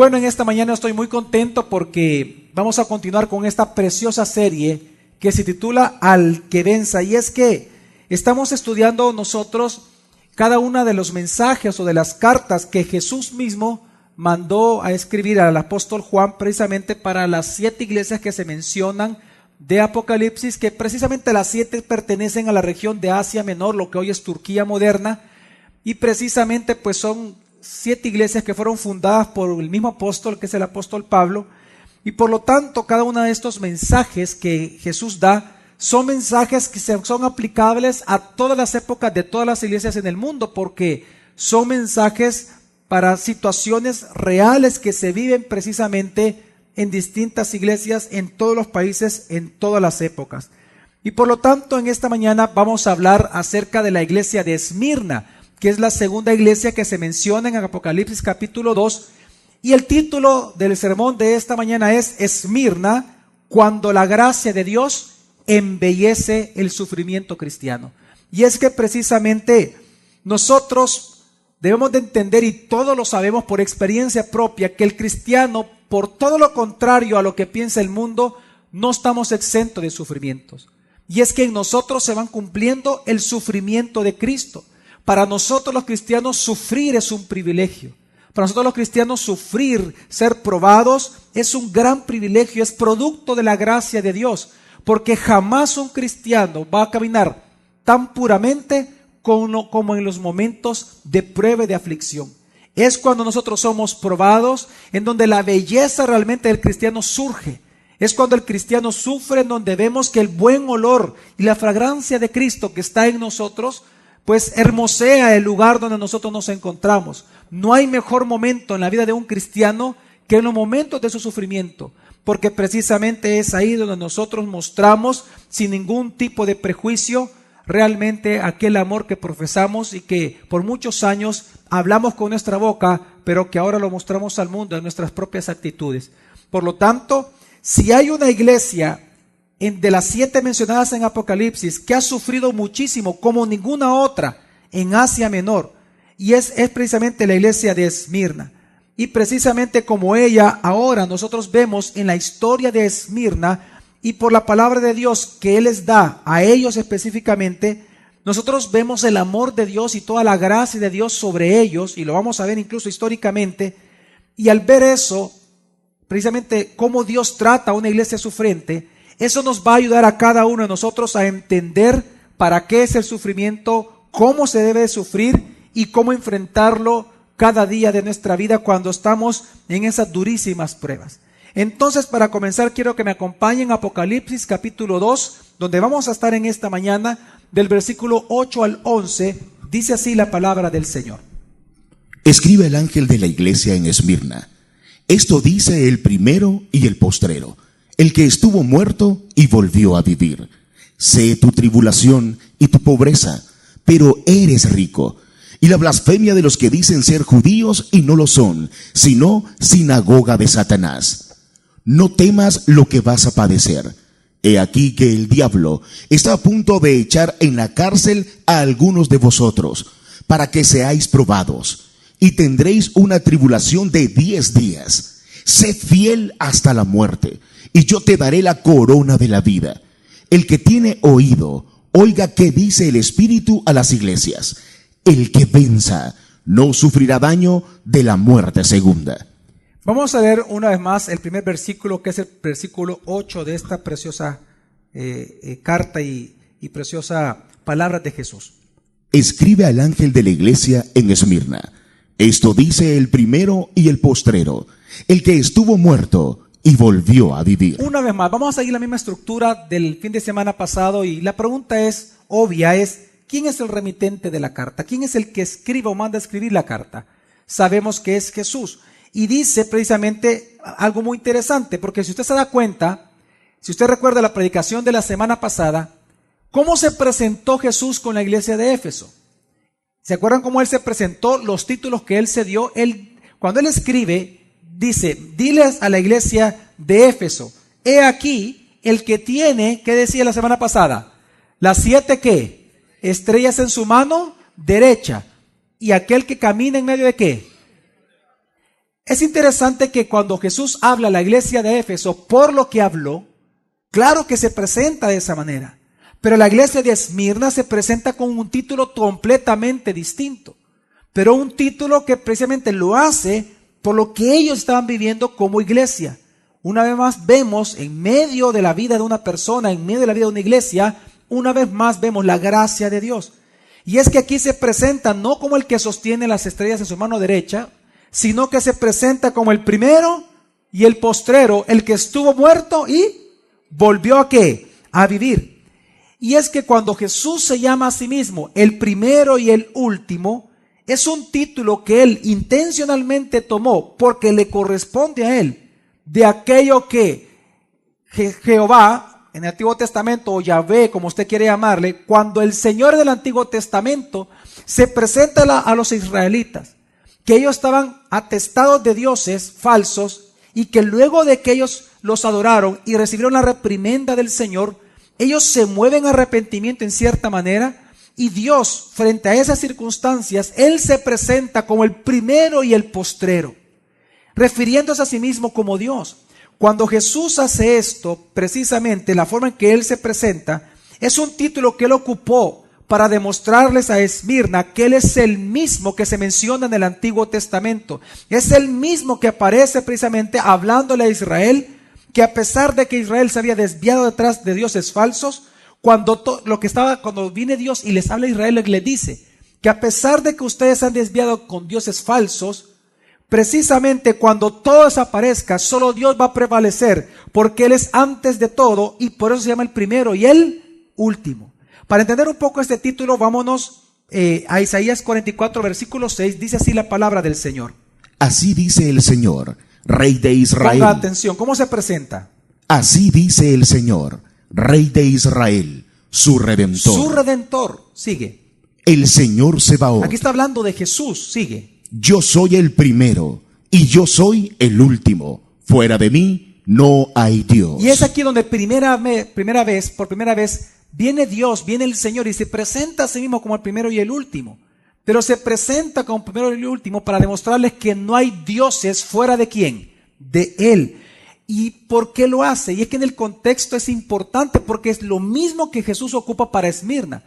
Bueno, en esta mañana estoy muy contento porque vamos a continuar con esta preciosa serie que se titula Al que venza. Y es que estamos estudiando nosotros cada uno de los mensajes o de las cartas que Jesús mismo mandó a escribir al apóstol Juan precisamente para las 7 iglesias que se mencionan de Apocalipsis, que precisamente las 7 pertenecen a la región de Asia Menor, lo que hoy es Turquía moderna, y precisamente pues son 7 iglesias que fueron fundadas por el mismo apóstol, que es el apóstol Pablo, y por lo tanto cada uno de estos mensajes que Jesús da son mensajes que son aplicables a todas las épocas de todas las iglesias en el mundo, porque son mensajes para situaciones reales que se viven precisamente en distintas iglesias, en todos los países, en todas las épocas. Y por lo tanto en esta mañana vamos a hablar acerca de la iglesia de Esmirna, que es la segunda iglesia que se menciona en Apocalipsis capítulo 2, y el título del sermón de esta mañana es Esmirna, cuando la gracia de Dios embellece el sufrimiento cristiano. Y es que precisamente nosotros debemos de entender, y todos lo sabemos por experiencia propia, que el cristiano, por todo lo contrario a lo que piensa el mundo, no estamos exentos de sufrimientos. Y es que en nosotros se van cumpliendo el sufrimiento de Cristo. Para nosotros los cristianos sufrir es un privilegio. Para nosotros los cristianos sufrir, ser probados, es un gran privilegio, es producto de la gracia de Dios. Porque jamás un cristiano va a caminar tan puramente como en los momentos de prueba y de aflicción. Es cuando nosotros somos probados, en donde la belleza realmente del cristiano surge. Es cuando el cristiano sufre, en donde vemos que el buen olor y la fragancia de Cristo que está en nosotros pues hermosea el lugar donde nosotros nos encontramos. No hay mejor momento en la vida de un cristiano que en los momentos de su sufrimiento, porque precisamente es ahí donde nosotros mostramos sin ningún tipo de prejuicio realmente aquel amor que profesamos y que por muchos años hablamos con nuestra boca, pero que ahora lo mostramos al mundo en nuestras propias actitudes. Por lo tanto, si hay una iglesia de las 7 mencionadas en Apocalipsis que ha sufrido muchísimo como ninguna otra en Asia Menor, y es precisamente la iglesia de Esmirna. Y precisamente como ella, ahora nosotros vemos en la historia de Esmirna y por la palabra de Dios que Él les da a ellos específicamente, nosotros vemos el amor de Dios y toda la gracia de Dios sobre ellos, y lo vamos a ver incluso históricamente. Y al ver eso, precisamente cómo Dios trata a una iglesia sufriente, eso nos va a ayudar a cada uno de nosotros a entender para qué es el sufrimiento, cómo se debe de sufrir y cómo enfrentarlo cada día de nuestra vida cuando estamos en esas durísimas pruebas. Entonces, para comenzar, quiero que me acompañen a Apocalipsis capítulo 2, donde vamos a estar en esta mañana, del versículo 8 al 11, dice así la palabra del Señor. Escribe el ángel de la iglesia en Esmirna. Esto dice el primero y el postrero, el que estuvo muerto y volvió a vivir. Sé tu tribulación y tu pobreza, pero eres rico. Y la blasfemia de los que dicen ser judíos y no lo son, sino sinagoga de Satanás. No temas lo que vas a padecer. He aquí que el diablo está a punto de echar en la cárcel a algunos de vosotros, para que seáis probados, y tendréis una tribulación de 10 días. Sé fiel hasta la muerte, y yo te daré la corona de la vida. El que tiene oído, oiga qué dice el Espíritu a las iglesias. El que venza no sufrirá daño de la muerte segunda. Vamos a leer una vez más el primer versículo, que es el versículo 8 de esta preciosa carta y preciosa palabra de Jesús. Escribe al ángel de la iglesia en Esmirna. Esto dice el primero y el postrero, el que estuvo muerto y volvió a vivir. Una vez más, vamos a seguir la misma estructura del fin de semana pasado, y la pregunta es obvia, ¿quién es el remitente de la carta? ¿Quién es el que escribe o manda a escribir la carta? Sabemos que es Jesús. Y dice precisamente algo muy interesante, porque si usted se da cuenta, si usted recuerda la predicación de la semana pasada, ¿cómo se presentó Jesús con la iglesia de Éfeso? ¿Se acuerdan cómo Él se presentó, los títulos que Él se dio? Cuando Él escribe, dice, diles a la iglesia de Éfeso, he aquí el que tiene, ¿qué decía la semana pasada? Las 7 ¿qué? Estrellas en su mano derecha, y aquel que camina en medio de ¿qué? Es interesante que cuando Jesús habla a la iglesia de Éfeso por lo que habló, claro que se presenta de esa manera, pero la iglesia de Esmirna se presenta con un título completamente distinto, pero un título que precisamente lo hace por lo que ellos estaban viviendo como iglesia. Una vez más vemos en medio de la vida de una persona, en medio de la vida de una iglesia, una vez más vemos la gracia de Dios. Y es que aquí se presenta no como el que sostiene las estrellas en su mano derecha, sino que se presenta como el primero y el postrero, el que estuvo muerto y volvió ¿a qué? A vivir. Y es que cuando Jesús se llama a sí mismo el primero y el último, es un título que él intencionalmente tomó porque le corresponde a él, de aquello que Jehová, en el Antiguo Testamento, o Yahvé, como usted quiere llamarle, cuando el Señor del Antiguo Testamento se presenta a los israelitas, que ellos estaban atestados de dioses falsos y que luego de que ellos los adoraron y recibieron la reprimenda del Señor, ellos se mueven a arrepentimiento en cierta manera, y Dios, frente a esas circunstancias, Él se presenta como el primero y el postrero, refiriéndose a sí mismo como Dios. Cuando Jesús hace esto, precisamente la forma en que Él se presenta, es un título que Él ocupó para demostrarles a Esmirna que Él es el mismo que se menciona en el Antiguo Testamento. Es el mismo que aparece precisamente hablándole a Israel, que a pesar de que Israel se había desviado detrás de dioses falsos, cuando viene Dios y les habla a Israel, le dice que a pesar de que ustedes han desviado con dioses falsos, precisamente cuando todo desaparezca, solo Dios va a prevalecer, porque Él es antes de todo y por eso se llama el primero y el último. Para entender un poco este título, vámonos a Isaías 44, versículo 6, dice así la palabra del Señor. Así dice el Señor, Rey de Israel. Ponga atención, ¿cómo se presenta? Así dice el Señor, Rey de Israel, su Redentor. Su Redentor, sigue. El Señor Sebaot. Aquí está hablando de Jesús, sigue. Yo soy el primero y yo soy el último. Fuera de mí no hay Dios. Y es aquí donde por primera vez, viene Dios, viene el Señor y se presenta a sí mismo como el primero y el último. Pero se presenta como primero y el último para demostrarles que no hay dioses fuera de ¿quién? De Él. ¿Y por qué lo hace? Y es que en el contexto es importante porque es lo mismo que Jesús ocupa para Esmirna.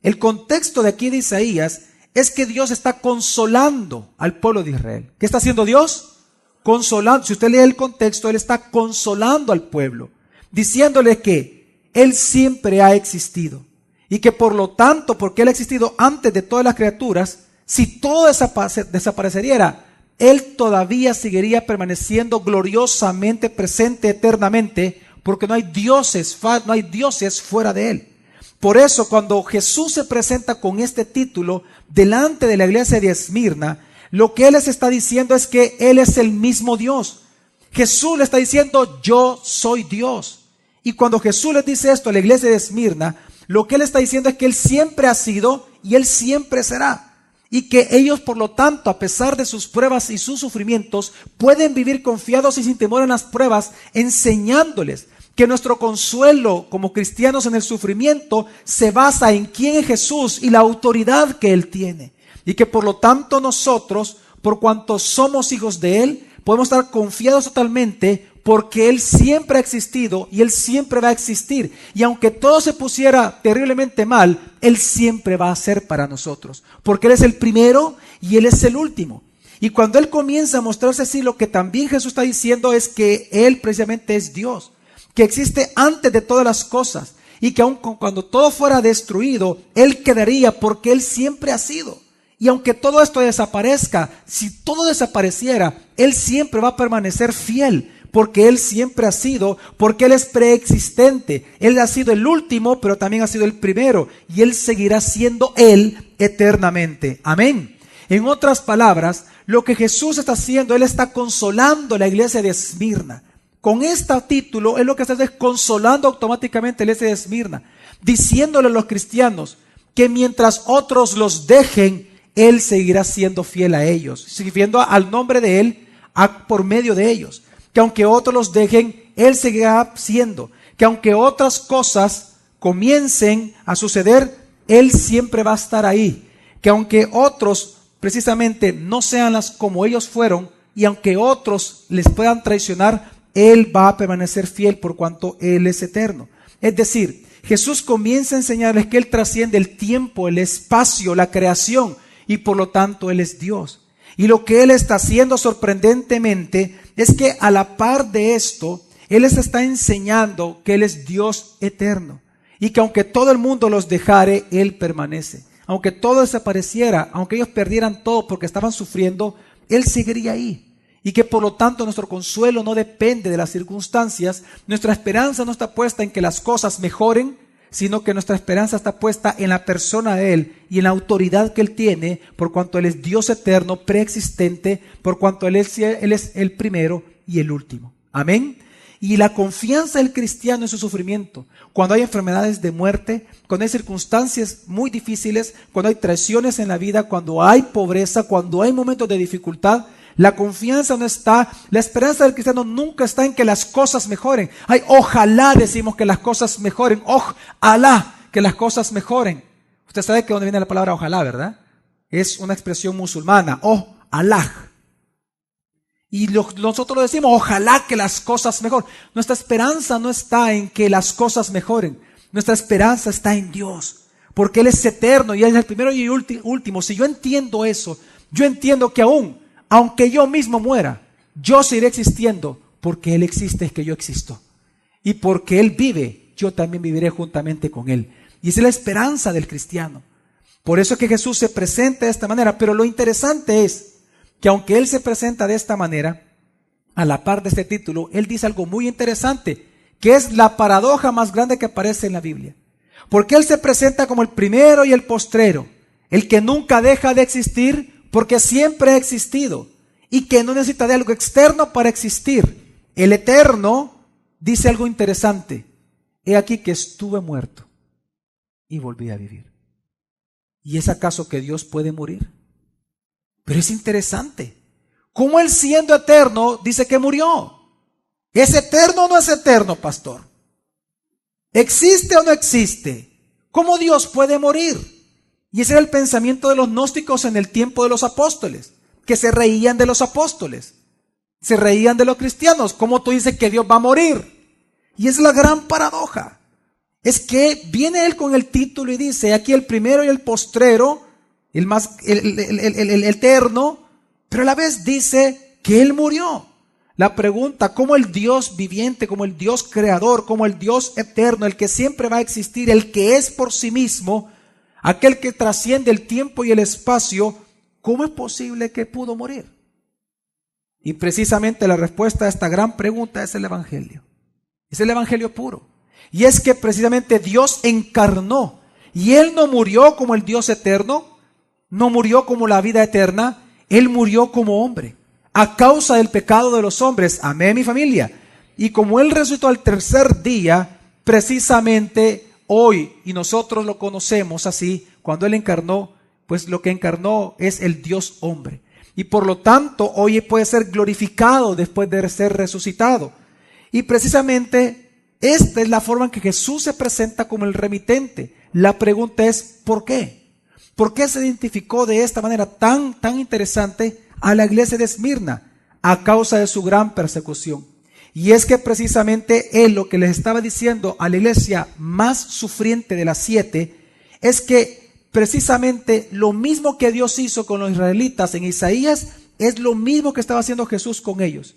El contexto de aquí de Isaías es que Dios está consolando al pueblo de Israel. ¿Qué está haciendo Dios? Consolando. Si usted lee el contexto, Él está consolando al pueblo, diciéndole que Él siempre ha existido y que por lo tanto, porque Él ha existido antes de todas las criaturas, si todo desapareciera, Él todavía seguiría permaneciendo gloriosamente presente eternamente, porque no hay dioses fuera de Él. Por eso, cuando Jesús se presenta con este título delante de la iglesia de Esmirna, lo que Él les está diciendo es que Él es el mismo Dios. Jesús le está diciendo, yo soy Dios. Y cuando Jesús les dice esto a la iglesia de Esmirna, lo que Él está diciendo es que Él siempre ha sido y Él siempre será. Y que ellos, por lo tanto, a pesar de sus pruebas y sus sufrimientos, pueden vivir confiados y sin temor en las pruebas, enseñándoles que nuestro consuelo como cristianos en el sufrimiento se basa en quién es Jesús y la autoridad que Él tiene. Y que por lo tanto nosotros, por cuanto somos hijos de Él, podemos estar confiados totalmente porque Él siempre ha existido y Él siempre va a existir. Y aunque todo se pusiera terriblemente mal, Él siempre va a ser para nosotros. Porque Él es el primero y Él es el último. Y cuando Él comienza a mostrarse así, lo que también Jesús está diciendo es que Él precisamente es Dios, que existe antes de todas las cosas y que aun cuando todo fuera destruido, Él quedaría porque Él siempre ha sido. Y aunque todo esto desaparezca, si todo desapareciera, Él siempre va a permanecer fiel porque Él siempre ha sido, porque Él es preexistente. Él ha sido el último, pero también ha sido el primero y Él seguirá siendo Él eternamente. Amén. En otras palabras, lo que Jesús está haciendo, Él está consolando a la iglesia de Esmirna. Con este título, Él lo que está haciendo es consolando automáticamente a la iglesia de Esmirna, diciéndole a los cristianos que mientras otros los dejen, Él seguirá siendo fiel a ellos, sirviendo al nombre de Él por medio de ellos. Que aunque otros los dejen, Él seguirá siendo. Que aunque otras cosas comiencen a suceder, Él siempre va a estar ahí. Que aunque otros precisamente no sean las como ellos fueron y aunque otros les puedan traicionar, Él va a permanecer fiel por cuanto Él es eterno. Es decir, Jesús comienza a enseñarles que Él trasciende el tiempo, el espacio, la creación, y por lo tanto Él es Dios. Y lo que Él está haciendo sorprendentemente es que a la par de esto, Él les está enseñando que Él es Dios eterno. Y que aunque todo el mundo los dejare, Él permanece. Aunque todo desapareciera, aunque ellos perdieran todo porque estaban sufriendo, Él seguiría ahí. Y que por lo tanto nuestro consuelo no depende de las circunstancias. Nuestra esperanza no está puesta en que las cosas mejoren, sino que nuestra esperanza está puesta en la persona de Él y en la autoridad que Él tiene, por cuanto Él es Dios eterno, preexistente, por cuanto Él es el primero y el último. Amén. Y la confianza del cristiano en su sufrimiento, cuando hay enfermedades de muerte, cuando hay circunstancias muy difíciles, cuando hay traiciones en la vida, cuando hay pobreza, cuando hay momentos de dificultad, la confianza no está, la esperanza del cristiano nunca está en que las cosas mejoren. Ay, ojalá decimos que las cosas mejoren, ojalá que las cosas mejoren. Usted sabe que dónde viene la palabra ojalá, ¿verdad? Es una expresión musulmana, ojalá. Y nosotros lo decimos, ojalá que las cosas mejoren. Nuestra esperanza no está en que las cosas mejoren. Nuestra esperanza está en Dios. Porque Él es eterno y Él es el primero y último. Si yo entiendo eso, yo entiendo que aunque yo mismo muera, yo seguiré existiendo porque Él existe, es que yo existo. Y porque Él vive, yo también viviré juntamente con Él. Y esa es la esperanza del cristiano. Por eso es que Jesús se presenta de esta manera. Pero lo interesante es que aunque Él se presenta de esta manera, a la par de este título, Él dice algo muy interesante, que es la paradoja más grande que aparece en la Biblia. Porque Él se presenta como el primero y el postrero, el que nunca deja de existir porque siempre ha existido y que no necesita de algo externo para existir. El eterno dice algo interesante. He aquí que estuve muerto y volví a vivir. ¿Y es acaso que Dios puede morir? Pero es interesante. ¿Cómo Él siendo eterno dice que murió? ¿Es eterno o no es eterno, pastor? ¿Existe o no existe? ¿Cómo Dios puede morir? Y ese era el pensamiento de los gnósticos en el tiempo de los apóstoles, que se reían de los apóstoles, se reían de los cristianos. ¿Cómo tú dices que Dios va a morir? Y es la gran paradoja. Es que viene Él con el título y dice, aquí el primero y el postrero, el eterno, pero a la vez dice que Él murió. La pregunta, ¿cómo el Dios viviente, como el Dios creador, como el Dios eterno, el que siempre va a existir, el que es por sí mismo, aquel que trasciende el tiempo y el espacio, ¿cómo es posible que pudo morir? Y precisamente la respuesta a esta gran pregunta es el Evangelio. Es el Evangelio puro. Y es que precisamente Dios encarnó. Y Él no murió como el Dios eterno, no murió como la vida eterna, Él murió como hombre, a causa del pecado de los hombres. Amén, mi familia. Y como Él resucitó al tercer día, precisamente hoy, y nosotros lo conocemos así, cuando Él encarnó, pues lo que encarnó es el Dios hombre. Y por lo tanto, hoy puede ser glorificado después de ser resucitado. Y precisamente esta es la forma en que Jesús se presenta como el remitente. La pregunta es, ¿por qué? ¿Por qué se identificó de esta manera tan interesante a la iglesia de Esmirna? A causa de su gran persecución. Y es que precisamente Él lo que les estaba diciendo a la iglesia más sufriente de las 7 es que precisamente lo mismo que Dios hizo con los israelitas en Isaías es lo mismo que estaba haciendo Jesús con ellos.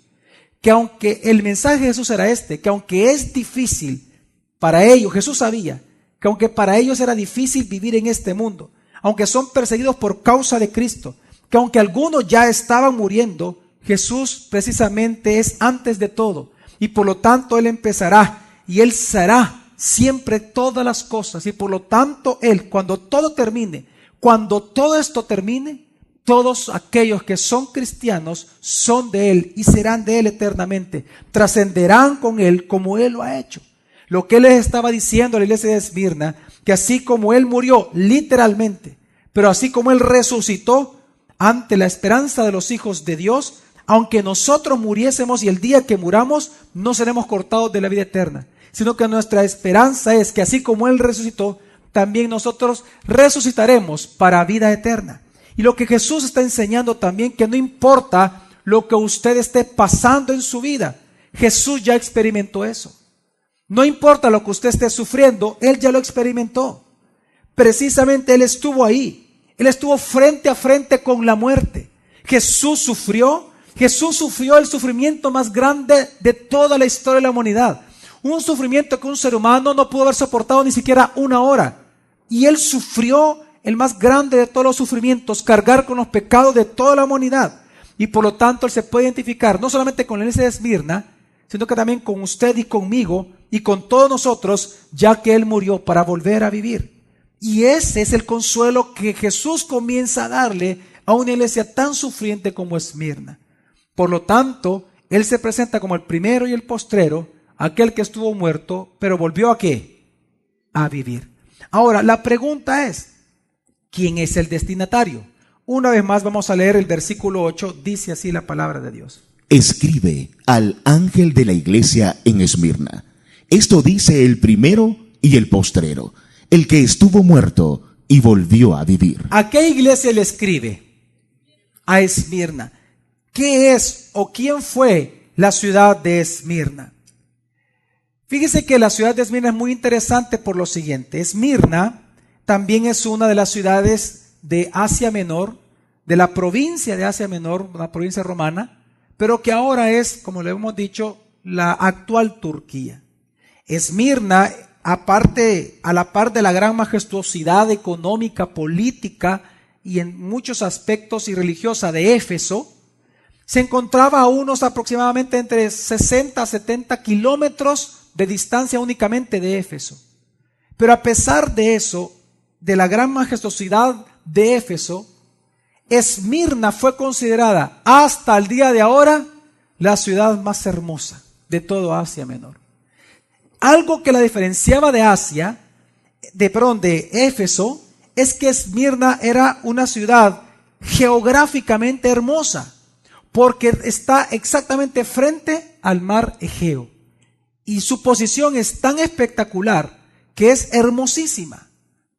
Que aunque el mensaje de Jesús era que aunque es difícil para ellos, Jesús sabía que aunque para ellos era difícil vivir en este mundo, aunque son perseguidos por causa de Cristo, que aunque algunos ya estaban muriendo, Jesús precisamente es antes de todo y por lo tanto Él empezará y Él será siempre todas las cosas y por lo tanto Él, cuando todo termine, cuando todo esto termine, todos aquellos que son cristianos son de Él y serán de Él eternamente, trascenderán con Él como Él lo ha hecho. Lo que Él les estaba diciendo a la iglesia de Esmirna, que así como Él murió literalmente, pero así como Él resucitó ante la esperanza de los hijos de Dios, aunque nosotros muriésemos y el día que muramos no seremos cortados de la vida eterna, sino que nuestra esperanza es que así como Él resucitó, también nosotros resucitaremos para vida eterna. Y lo que Jesús está enseñando también, que no importa lo que usted esté pasando en su vida. Jesús ya experimentó eso. No importa lo que usted esté sufriendo, Él ya lo experimentó. Precisamente Él estuvo ahí. Él estuvo frente a frente con la muerte. Jesús sufrió el sufrimiento más grande de toda la historia de la humanidad. Un sufrimiento que un ser humano no pudo haber soportado ni siquiera una hora. Y Él sufrió el más grande de todos los sufrimientos, cargar con los pecados de toda la humanidad. Y por lo tanto Él se puede identificar no solamente con la iglesia de Esmirna, sino que también con usted y conmigo y con todos nosotros, ya que Él murió para volver a vivir. Y ese es el consuelo que Jesús comienza a darle a una iglesia tan sufriente como Esmirna. Por lo tanto, Él se presenta como el primero y el postrero, aquel que estuvo muerto, pero volvió ¿a qué? A vivir. Ahora, la pregunta es, ¿quién es el destinatario? Una vez más vamos a leer el versículo 8, dice así la palabra de Dios. Escribe al ángel de la iglesia en Esmirna. Esto dice el primero y el postrero, el que estuvo muerto y volvió a vivir. ¿A qué iglesia le escribe? A Esmirna. ¿Qué es o quién fue la ciudad de Esmirna? Fíjese que la ciudad de Esmirna es muy interesante por lo siguiente. Esmirna también es una de las ciudades de Asia Menor, de la provincia de Asia Menor, una provincia romana, pero que ahora es, como le hemos dicho, la actual Turquía. Esmirna, a la par de la gran majestuosidad económica, política y en muchos aspectos y religiosa de Éfeso, se encontraba a unos aproximadamente entre 60 a 70 kilómetros de distancia únicamente de Éfeso. Pero a pesar de eso, de la gran majestuosidad de Éfeso, Esmirna fue considerada hasta el día de ahora la ciudad más hermosa de todo Asia Menor. Algo que la diferenciaba de Éfeso, es que Esmirna era una ciudad geográficamente hermosa, porque está exactamente frente al mar Egeo. Y su posición es tan espectacular que es hermosísima.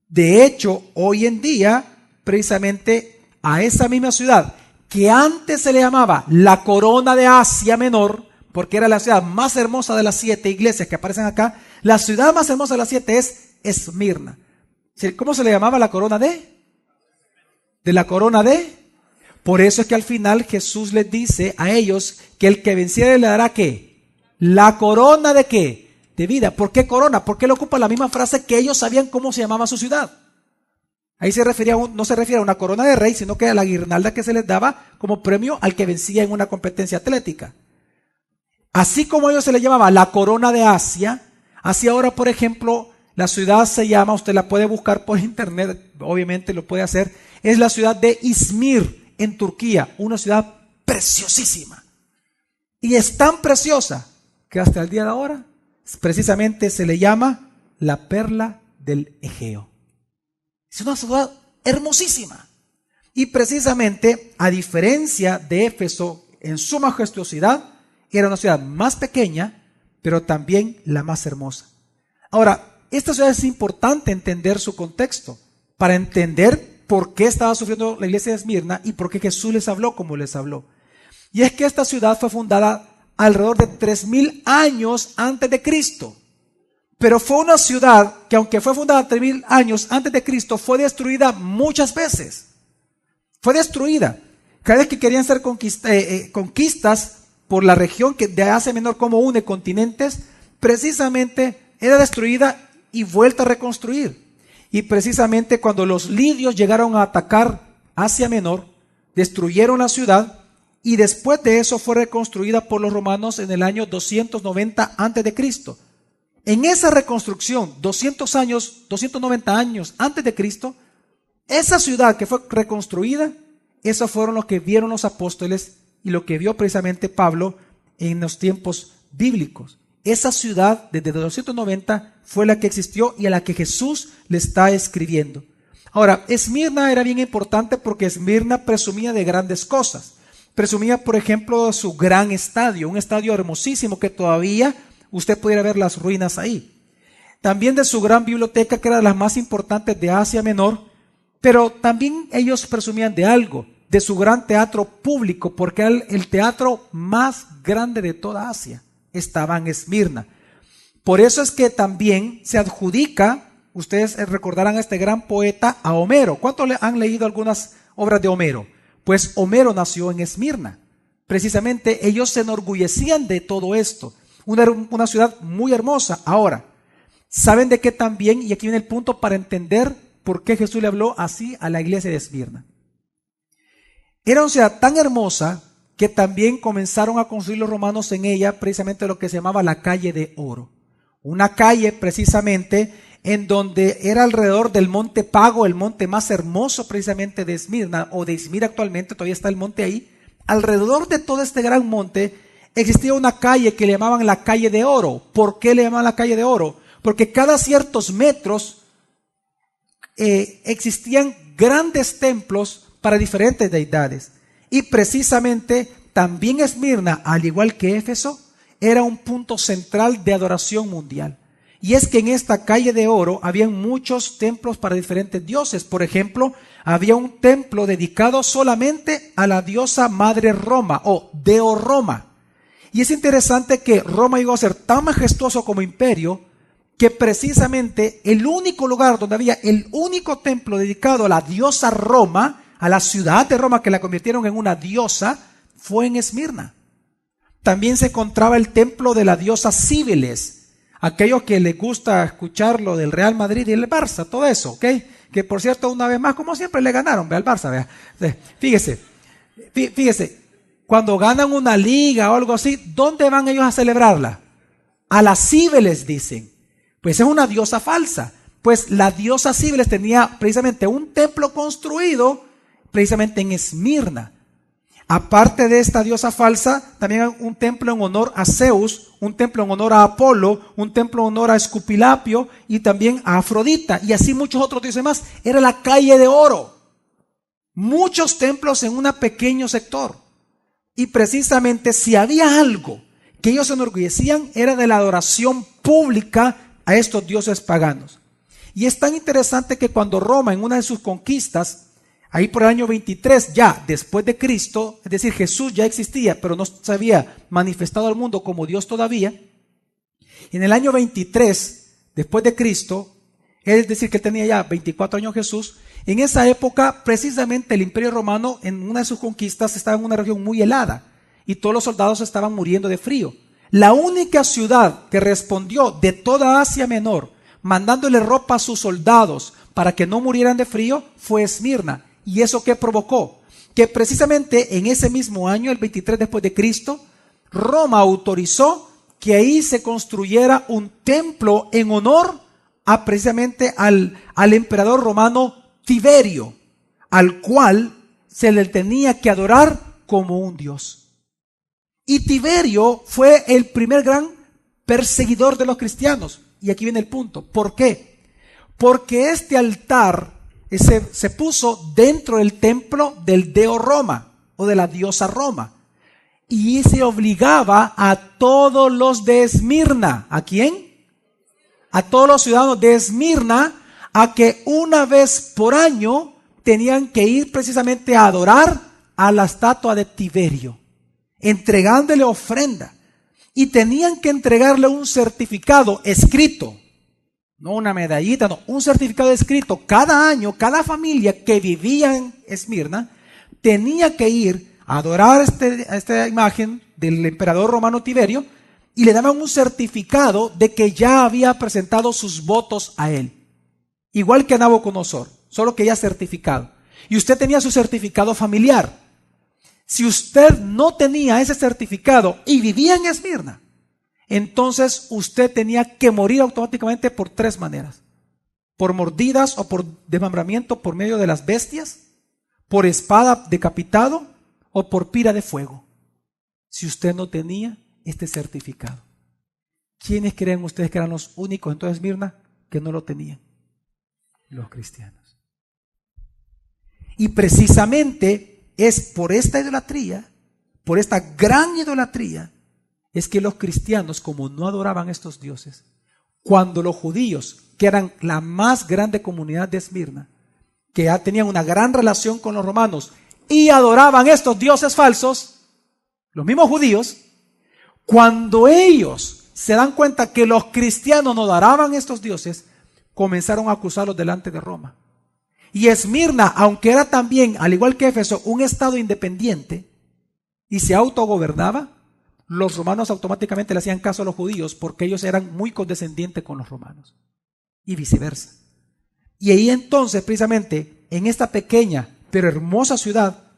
De hecho, hoy en día, precisamente a esa misma ciudad, que antes se le llamaba la corona de Asia Menor, porque era la ciudad más hermosa de las 7 iglesias que aparecen acá, la ciudad más hermosa de las 7 es Esmirna. ¿Cómo se le llamaba la corona de? ¿De la corona de? Por eso es que al final Jesús les dice a ellos que el que venciere le dará ¿qué? La corona de ¿qué? De vida. ¿Por qué corona? Porque él ocupa la misma frase que ellos sabían cómo se llamaba su ciudad. Ahí no se refiere a una corona de rey, sino que a la guirnalda que se les daba como premio al que vencía en una competencia atlética. Así como a ellos se le llamaba la corona de Asia, así ahora, por ejemplo, la ciudad se llama, usted la puede buscar por internet, obviamente lo puede hacer, es la ciudad de Izmir en Turquía, una ciudad preciosísima. Y es tan preciosa que hasta el día de ahora precisamente se le llama la perla del Egeo. Es una ciudad hermosísima. Y precisamente, a diferencia de Éfeso, en su majestuosidad, era una ciudad más pequeña, pero también la más hermosa. Ahora, esta ciudad es importante entender su contexto, para entender por qué estaba sufriendo la iglesia de Esmirna y por qué Jesús les habló como les habló. Y es que esta ciudad fue fundada alrededor de 3000 años antes de Cristo. Pero fue una ciudad que, aunque fue fundada 3000 años antes de Cristo, fue destruida muchas veces. Fue destruida. Cada vez que querían hacer conquistas por la región de Asia Menor, como une continentes, precisamente era destruida y vuelta a reconstruir. Y precisamente cuando los lidios llegaron a atacar Asia Menor, destruyeron la ciudad y después de eso fue reconstruida por los romanos en el año 290 antes de Cristo. En esa reconstrucción, 290 años antes de Cristo, esa ciudad que fue reconstruida, esos fueron los que vieron los apóstoles y lo que vio precisamente Pablo en los tiempos bíblicos. Esa ciudad desde 290 fue la que existió y a la que Jesús le está escribiendo. Ahora, Esmirna era bien importante porque Esmirna presumía de grandes cosas. Presumía, por ejemplo, de su gran estadio, un estadio hermosísimo que todavía usted pudiera ver las ruinas ahí. También de su gran biblioteca, que era de las más importantes de Asia Menor, pero también ellos presumían de algo, de su gran teatro público, porque era el teatro más grande de toda Asia. Estaba en Esmirna. Por eso es que también se adjudica, ustedes recordarán a este gran poeta, a Homero. ¿Cuántos han leído algunas obras de Homero? Pues Homero nació en Esmirna. Precisamente ellos se enorgullecían de todo esto. Una ciudad muy hermosa. Ahora, ¿saben de qué también? Y aquí viene el punto para entender por qué Jesús le habló así a la iglesia de Esmirna. Era una ciudad tan hermosa que también comenzaron a construir los romanos en ella precisamente lo que se llamaba la calle de oro. Una calle precisamente en donde era alrededor del monte Pago, el monte más hermoso precisamente de Esmirna, o de Izmir actualmente, todavía está el monte ahí. Alrededor de todo este gran monte existía una calle que le llamaban la calle de oro. ¿Por qué le llamaban la calle de oro? Porque cada ciertos metros existían grandes templos para diferentes deidades. Y precisamente también Esmirna, al igual que Éfeso, era un punto central de adoración mundial. Y es que en esta calle de oro habían muchos templos para diferentes dioses. Por ejemplo, había un templo dedicado solamente a la diosa madre Roma o Deo Roma. Y es interesante que Roma llegó a ser tan majestuoso como imperio que precisamente el único lugar donde había el único templo dedicado a la diosa Roma, a la ciudad de Roma que la convirtieron en una diosa, fue en Esmirna. También se encontraba el templo de la diosa Cíbeles. Aquellos que les gusta escuchar lo del Real Madrid y el Barça, todo eso, ¿ok? Que por cierto, una vez más, como siempre, le ganaron, ve al Barça, vea. Fíjese, cuando ganan una liga o algo así, ¿dónde van ellos a celebrarla? A las Cíbeles, dicen. Pues es una diosa falsa. Pues la diosa Cíbeles tenía precisamente un templo construido precisamente en Esmirna. Aparte de esta diosa falsa, también hay un templo en honor a Zeus, un templo en honor a Apolo, un templo en honor a Escupilapio y también a Afrodita, y así muchos otros dioses más. Era la calle de oro. Muchos templos en un pequeño sector. Y precisamente si había algo que ellos se enorgullecían, era de la adoración pública a estos dioses paganos. Y es tan interesante que cuando Roma, en una de sus conquistas, ahí por el año 23 ya después de Cristo, es decir, Jesús ya existía, pero no se había manifestado al mundo como Dios todavía. En el año 23 después de Cristo, es decir, que él tenía ya 24 años Jesús, en esa época precisamente el Imperio Romano en una de sus conquistas estaba en una región muy helada y todos los soldados estaban muriendo de frío. La única ciudad que respondió de toda Asia Menor, mandándole ropa a sus soldados para que no murieran de frío, fue Esmirna. ¿Y eso qué provocó? Que precisamente en ese mismo año, el 23 después de Cristo, Roma autorizó que ahí se construyera un templo en honor a precisamente al emperador romano Tiberio, al cual se le tenía que adorar como un dios. Y Tiberio fue el primer gran perseguidor de los cristianos. Y aquí viene el punto. ¿Por qué? Porque este altar se puso dentro del templo del Deo Roma o de la diosa Roma. Y se obligaba a todos los de Esmirna. ¿A quién? A todos los ciudadanos de Esmirna a que una vez por año tenían que ir precisamente a adorar a la estatua de Tiberio, entregándole ofrenda. Y tenían que entregarle un certificado escrito. No una medallita, no, un certificado escrito. Cada año, cada familia que vivía en Esmirna tenía que ir a adorar a esta imagen del emperador romano Tiberio y le daban un certificado de que ya había presentado sus votos a él. Igual que a Nabucodonosor, solo que ya certificado. Y usted tenía su certificado familiar. Si usted no tenía ese certificado y vivía en Esmirna, entonces usted tenía que morir automáticamente por tres maneras: por mordidas o por desmembramiento por medio de las bestias, por espada decapitado o por pira de fuego, si usted no tenía este certificado. ¿Quiénes creen ustedes que eran los únicos en toda Esmirna que no lo tenían? Los cristianos. Y precisamente es por esta idolatría, por esta gran idolatría, es que los cristianos, como no adoraban a estos dioses, cuando los judíos, que eran la más grande comunidad de Esmirna, que ya tenían una gran relación con los romanos, y adoraban estos dioses falsos, los mismos judíos, cuando ellos se dan cuenta que los cristianos no adoraban estos dioses, comenzaron a acusarlos delante de Roma. Y Esmirna, aunque era también, al igual que Éfeso, un estado independiente y se autogobernaba, los romanos automáticamente le hacían caso a los judíos porque ellos eran muy condescendientes con los romanos y viceversa. Y ahí entonces, precisamente, en esta pequeña pero hermosa ciudad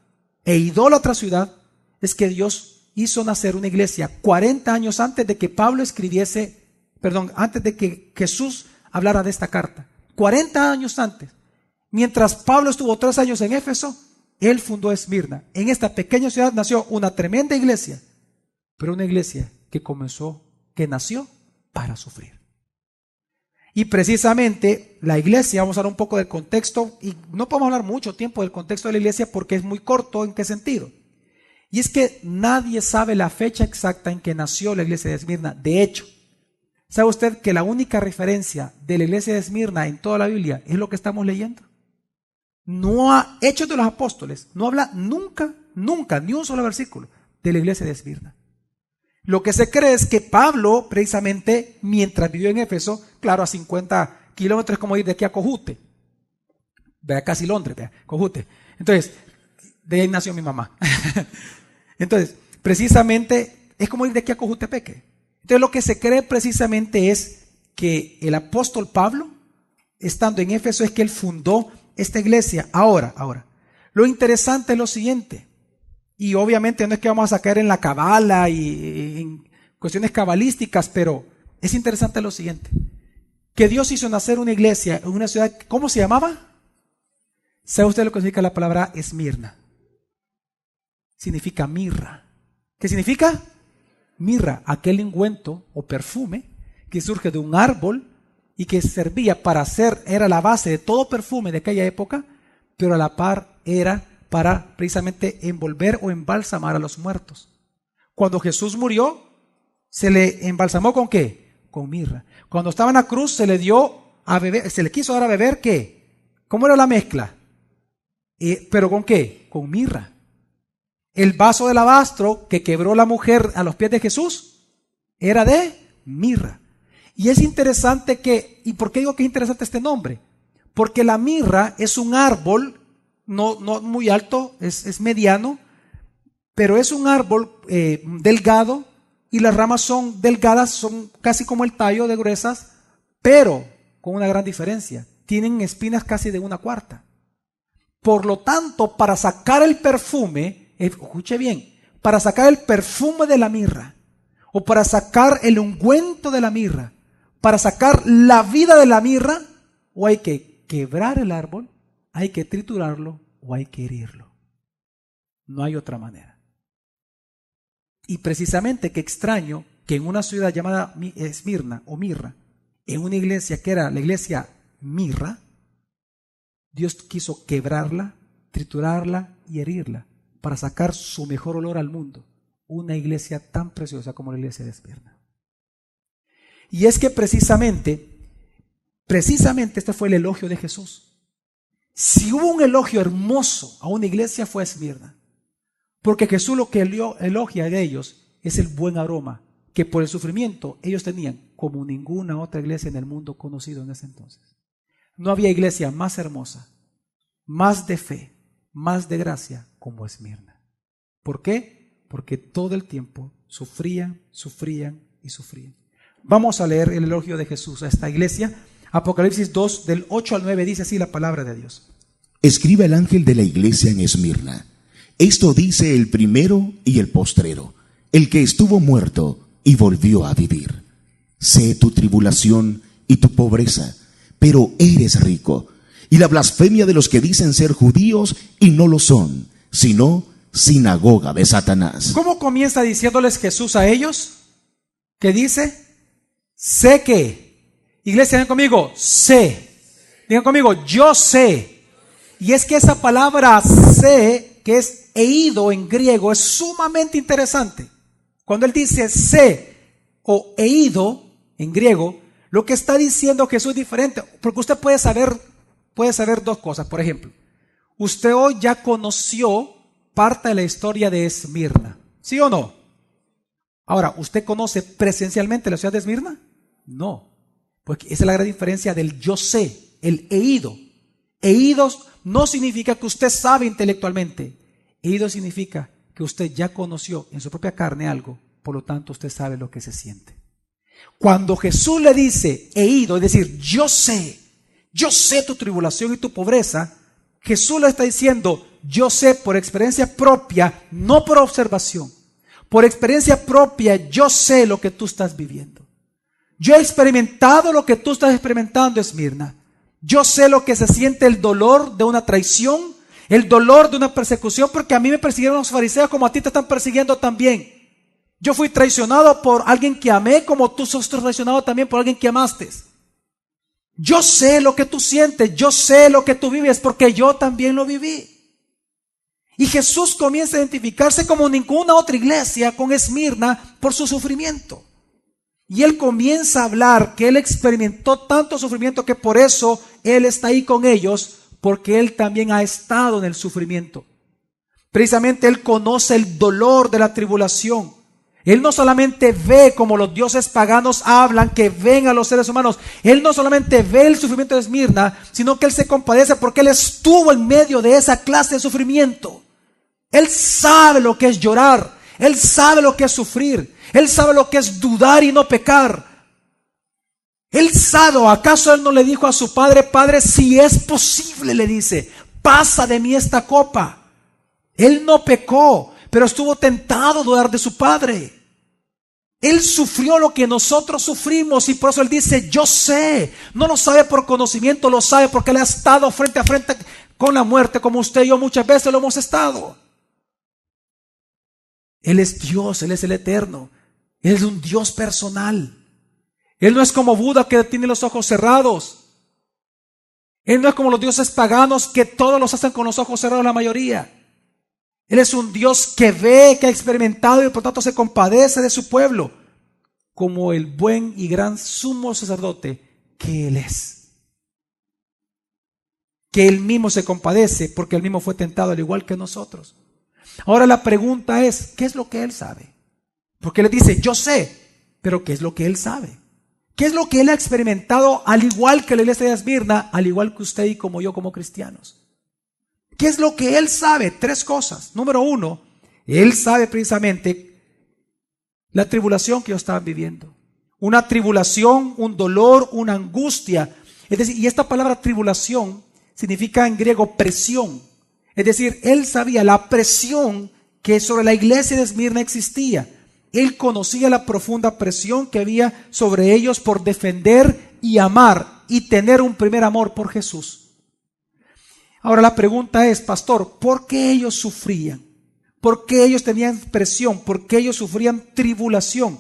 e idólatra ciudad, es que Dios hizo nacer una iglesia 40 años antes de que Pablo antes de que Jesús hablara de esta carta. 40 años antes. Mientras Pablo estuvo 3 años en Éfeso, él fundó Esmirna. En esta pequeña ciudad nació una tremenda iglesia, pero una iglesia que nació para sufrir. Y precisamente la iglesia, vamos a hablar un poco del contexto, y no podemos hablar mucho tiempo del contexto de la iglesia porque es muy corto. ¿En qué sentido? Y es que nadie sabe la fecha exacta en que nació la iglesia de Esmirna. De hecho, ¿sabe usted que la única referencia de la iglesia de Esmirna en toda la Biblia es lo que estamos leyendo? Hechos de los Apóstoles no habla nunca, ni un solo versículo de la iglesia de Esmirna. Lo que se cree es que Pablo, precisamente, mientras vivió en Éfeso, claro, a 50 kilómetros es como ir de aquí a Cojute, vea, casi Londres, vea, Cojute. Entonces, de ahí nació mi mamá. Entonces, precisamente, es como ir de aquí a Cojutepeque. Entonces, lo que se cree precisamente es que el apóstol Pablo, estando en Éfeso, es que él fundó esta iglesia. Ahora, lo interesante es lo siguiente. Y obviamente no es que vamos a caer en la cabala y en cuestiones cabalísticas, pero es interesante lo siguiente, que Dios hizo nacer una iglesia en una ciudad, ¿cómo se llamaba? ¿Sabe usted lo que significa la palabra Esmirna? Significa mirra. ¿Qué significa? Mirra, aquel ungüento o perfume que surge de un árbol y que servía era la base de todo perfume de aquella época, pero a la par era para precisamente envolver o embalsamar a los muertos. Cuando Jesús murió, se le embalsamó ¿con qué? Con mirra. Cuando estaba en la cruz, se le dio a beber, se le quiso dar a beber ¿qué? ¿Cómo era la mezcla? ¿Pero con qué? Con mirra. El vaso de alabastro que quebró la mujer a los pies de Jesús era de mirra. Y es interesante ¿y por qué digo que es interesante este nombre? Porque la mirra es un árbol no muy alto, es mediano, pero es un árbol delgado y las ramas son delgadas, son casi como el tallo de gruesas, pero con una gran diferencia, tienen espinas casi de 1/4. Por lo tanto, para sacar el perfume, escuche bien, para sacar el perfume de la mirra, o para sacar el ungüento de la mirra, para sacar la vida de la mirra, o hay que quebrar el árbol, hay que triturarlo o hay que herirlo. No hay otra manera. Y precisamente qué extraño que en una ciudad llamada Esmirna o Mirra, en una iglesia que era la iglesia Mirra, Dios quiso quebrarla, triturarla y herirla para sacar su mejor olor al mundo. Una iglesia tan preciosa como la iglesia de Esmirna. Y es que precisamente este fue el elogio de Jesús. Si hubo un elogio hermoso a una iglesia fue a Esmirna, porque Jesús lo que elogia de ellos es el buen aroma que por el sufrimiento ellos tenían como ninguna otra iglesia en el mundo conocido en ese entonces. No había iglesia más hermosa, más de fe, más de gracia como Esmirna. ¿Por qué? Porque todo el tiempo sufrían y sufrían. Vamos a leer el elogio de Jesús a esta iglesia. Apocalipsis 2, del 8 al 9, dice así la palabra de Dios. Escribe al ángel de la iglesia en Esmirna. Esto dice el primero y el postrero, el que estuvo muerto y volvió a vivir. Sé tu tribulación y tu pobreza, pero eres rico, y la blasfemia de los que dicen ser judíos y no lo son, sino sinagoga de Satanás. ¿Cómo comienza diciéndoles Jesús a ellos? ¿Qué dice? Sé que. Iglesia, ven conmigo, sé. Digan conmigo, yo sé. Y es que esa palabra sé, que es eido en griego, es sumamente interesante. Cuando él dice sé o eido en griego, lo que está diciendo Jesús es diferente. Porque usted puede saber dos cosas. Por ejemplo, usted hoy ya conoció parte de la historia de Esmirna. ¿Sí o no? Ahora, ¿usted conoce presencialmente la ciudad de Esmirna? No. Porque esa es la gran diferencia del yo sé, el he ido. He ido no significa que usted sabe intelectualmente. He ido significa que usted ya conoció en su propia carne algo, por lo tanto usted sabe lo que se siente. Cuando Jesús le dice, he ido, es decir, yo sé tu tribulación y tu pobreza, Jesús le está diciendo, yo sé por experiencia propia, no por observación. Por experiencia propia, yo sé lo que tú estás viviendo. Yo he experimentado lo que tú estás experimentando, Esmirna. Yo sé lo que se siente el dolor de una traición, el dolor de una persecución, porque a mí me persiguieron los fariseos como a ti te están persiguiendo también. Yo fui traicionado por alguien que amé, como tú sos traicionado también por alguien que amaste. Yo sé lo que tú sientes, yo sé lo que tú vives, porque yo también lo viví. Y Jesús comienza a identificarse como ninguna otra iglesia con Esmirna por su sufrimiento. Y Él comienza a hablar que Él experimentó tanto sufrimiento que por eso Él está ahí con ellos, porque Él también ha estado en el sufrimiento. Precisamente Él conoce el dolor de la tribulación. Él no solamente ve como los dioses paganos hablan, que ven a los seres humanos. Él no solamente ve el sufrimiento de Esmirna, sino que Él se compadece porque Él estuvo en medio de esa clase de sufrimiento. Él sabe lo que es llorar. Él sabe lo que es sufrir. Él sabe lo que es dudar y no pecar. Él sabe, ¿o acaso Él no le dijo a su padre, Padre, si es posible, le dice, pasa de mí esta copa? Él no pecó, pero estuvo tentado a dudar de su padre. Él sufrió lo que nosotros sufrimos y por eso Él dice, yo sé. No lo sabe por conocimiento, lo sabe porque Él ha estado frente a frente con la muerte, como usted y yo muchas veces lo hemos estado. Él es Dios, Él es el eterno. Él es un Dios personal. Él no es como Buda que tiene los ojos cerrados. Él no es como los dioses paganos que todos los hacen con los ojos cerrados la mayoría. Él es un Dios que ve, que ha experimentado y por tanto se compadece de su pueblo, como el buen y gran sumo sacerdote que Él es. Que Él mismo se compadece porque Él mismo fue tentado al igual que nosotros. Ahora la pregunta es, ¿qué es lo que Él sabe? Porque Él dice, yo sé, pero ¿qué es lo que Él sabe? ¿Qué es lo que Él ha experimentado al igual que la iglesia de Esmirna, al igual que usted y como yo como cristianos? ¿Qué es lo que Él sabe? 3 cosas. Número 1, Él sabe precisamente la tribulación que ellos estaban viviendo. Una tribulación, un dolor, una angustia. Es decir, y esta palabra tribulación significa en griego presión. Es decir, Él sabía la presión que sobre la iglesia de Esmirna existía. Él conocía la profunda presión que había sobre ellos por defender y amar y tener un primer amor por Jesús. Ahora la pregunta es, pastor, ¿por qué ellos sufrían? ¿Por qué ellos tenían presión? ¿Por qué ellos sufrían tribulación?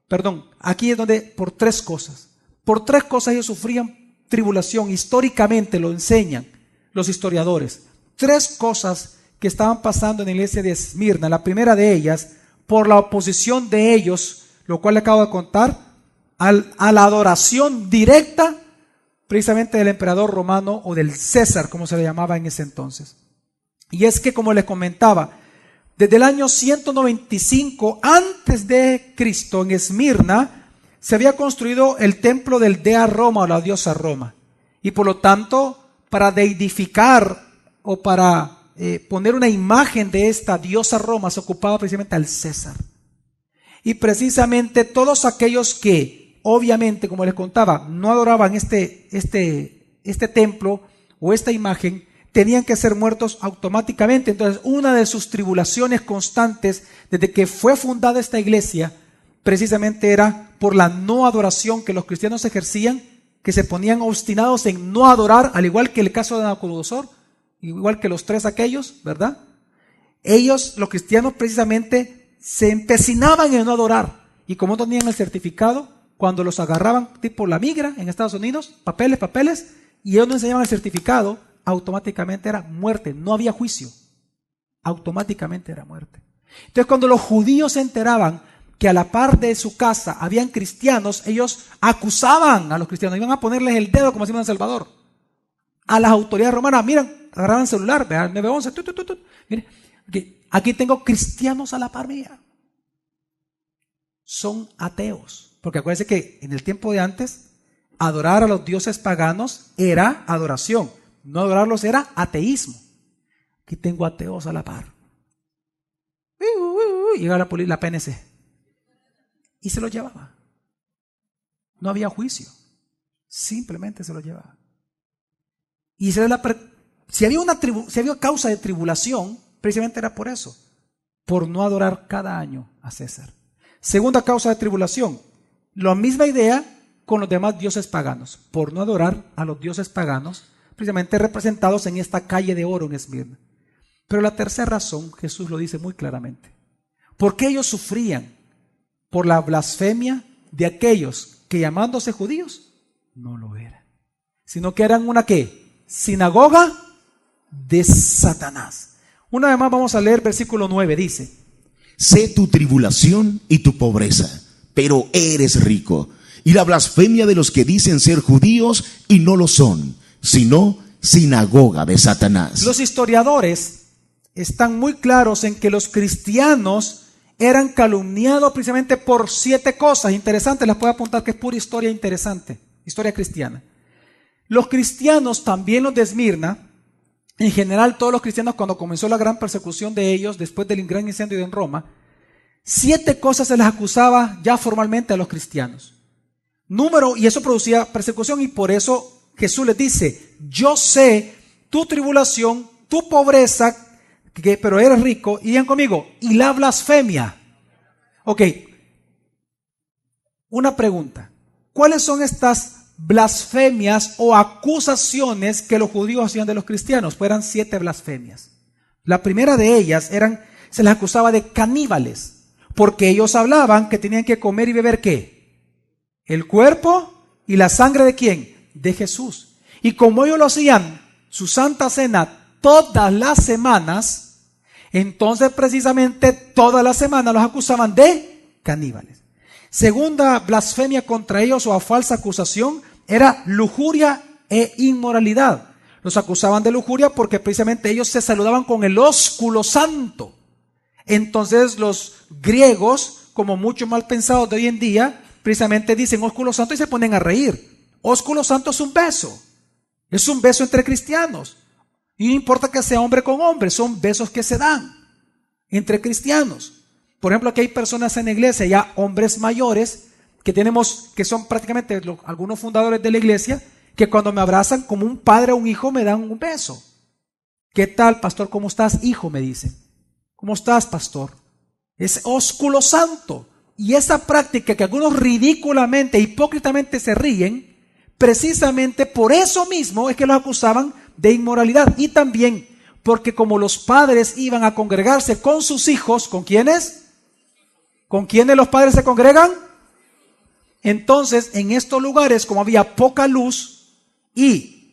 Perdón, aquí es donde por 3 cosas. Por 3 cosas ellos sufrían tribulación. Históricamente lo enseñan los historiadores. 3 cosas que estaban pasando en la iglesia de Esmirna. La primera de ellas, por la oposición de ellos, lo cual le acabo de contar, a la adoración directa precisamente del emperador romano o del César, como se le llamaba en ese entonces. Y es que, como les comentaba, desde el año 195 antes de Cristo en Esmirna se había construido el templo del Dea Roma o la diosa Roma. Y por lo tanto, para deidificar o para poner una imagen de esta diosa Roma se ocupaba precisamente al César. Y precisamente todos aquellos que, obviamente, como les contaba, no adoraban este templo o esta imagen, tenían que ser muertos automáticamente. Entonces, una de sus tribulaciones constantes desde que fue fundada esta iglesia, precisamente era por la no adoración que los cristianos ejercían, que se ponían obstinados en no adorar, al igual que el caso de Nabucodonosor, igual que los 3 aquellos, ¿verdad? Ellos, los cristianos, precisamente se empecinaban en no adorar. Y como no tenían el certificado, cuando los agarraban tipo la migra en Estados Unidos, papeles, y ellos no enseñaban el certificado, automáticamente era muerte, no había juicio. Automáticamente era muerte. Entonces, cuando los judíos se enteraban que a la par de su casa habían cristianos, ellos acusaban a los cristianos, iban a ponerles el dedo como decimos en El Salvador. A las autoridades romanas, miren, agarraban el celular, vean 911, miren, Aquí tengo cristianos a la par mía. Son ateos. Porque acuérdense que en el tiempo de antes, adorar a los dioses paganos era adoración. No adorarlos era ateísmo. Aquí tengo ateos a la par. Llega la PNC. Y se lo llevaba. No había juicio. Simplemente se lo llevaba. Y si había causa de tribulación, precisamente era por eso. Por no adorar cada año a César. Segunda causa de tribulación. La misma idea con los demás dioses paganos. Por no adorar a los dioses paganos, precisamente representados en esta calle de oro en Esmirna. Pero la tercera razón, Jesús lo dice muy claramente. Porque ellos sufrían por la blasfemia de aquellos que llamándose judíos no lo eran, sino que eran una ¿qué? Sinagoga de Satanás. Una vez más vamos a leer versículo 9, dice: sé tu tribulación y tu pobreza, pero eres rico, y la blasfemia de los que dicen ser judíos y no lo son, sino sinagoga de Satanás. Los historiadores están muy claros en que los cristianos eran calumniados precisamente por 7 cosas interesantes. Las puedo apuntar, que es pura historia interesante, historia cristiana. Los cristianos, también los de Esmirna, en general todos los cristianos, cuando comenzó la gran persecución de ellos, después del gran incendio en Roma, 7 cosas se les acusaba ya formalmente a los cristianos. Y eso producía persecución, y por eso Jesús les dice: yo sé tu tribulación, tu pobreza, pero eres rico, y digan conmigo, y la blasfemia. Ok, una pregunta: ¿cuáles son estas blasfemias o acusaciones que los judíos hacían de los cristianos? Pues eran 7 blasfemias. La primera de ellas se les acusaba de caníbales, porque ellos hablaban que tenían que comer y beber ¿qué? El cuerpo y la sangre ¿de quién? De Jesús. Y como ellos lo hacían, su santa cena todas las semanas, entonces precisamente todas las semanas los acusaban de caníbales. Segunda blasfemia contra ellos, o falsa acusación, era lujuria e inmoralidad. Los acusaban de lujuria porque precisamente ellos se saludaban con el ósculo santo. Entonces los griegos, como muchos mal pensados de hoy en día, precisamente dicen ósculo santo y se ponen a reír. Ósculo santo es un beso. Es un beso entre cristianos. Y no importa que sea hombre con hombre, son besos que se dan entre cristianos. Por ejemplo, aquí hay personas en la iglesia, ya hombres mayores, que son prácticamente algunos fundadores de la iglesia, que cuando me abrazan como un padre o un hijo me dan un beso. ¿Qué tal, pastor? ¿Cómo estás? Hijo, me dicen. ¿Cómo estás, pastor? Es ósculo santo. Y esa práctica que algunos ridículamente, hipócritamente se ríen, precisamente por eso mismo es que los acusaban de inmoralidad. Y también porque como los padres iban a congregarse con sus hijos, ¿con quiénes? ¿Con quiénes los padres se congregan? Entonces, en estos lugares, como había poca luz, y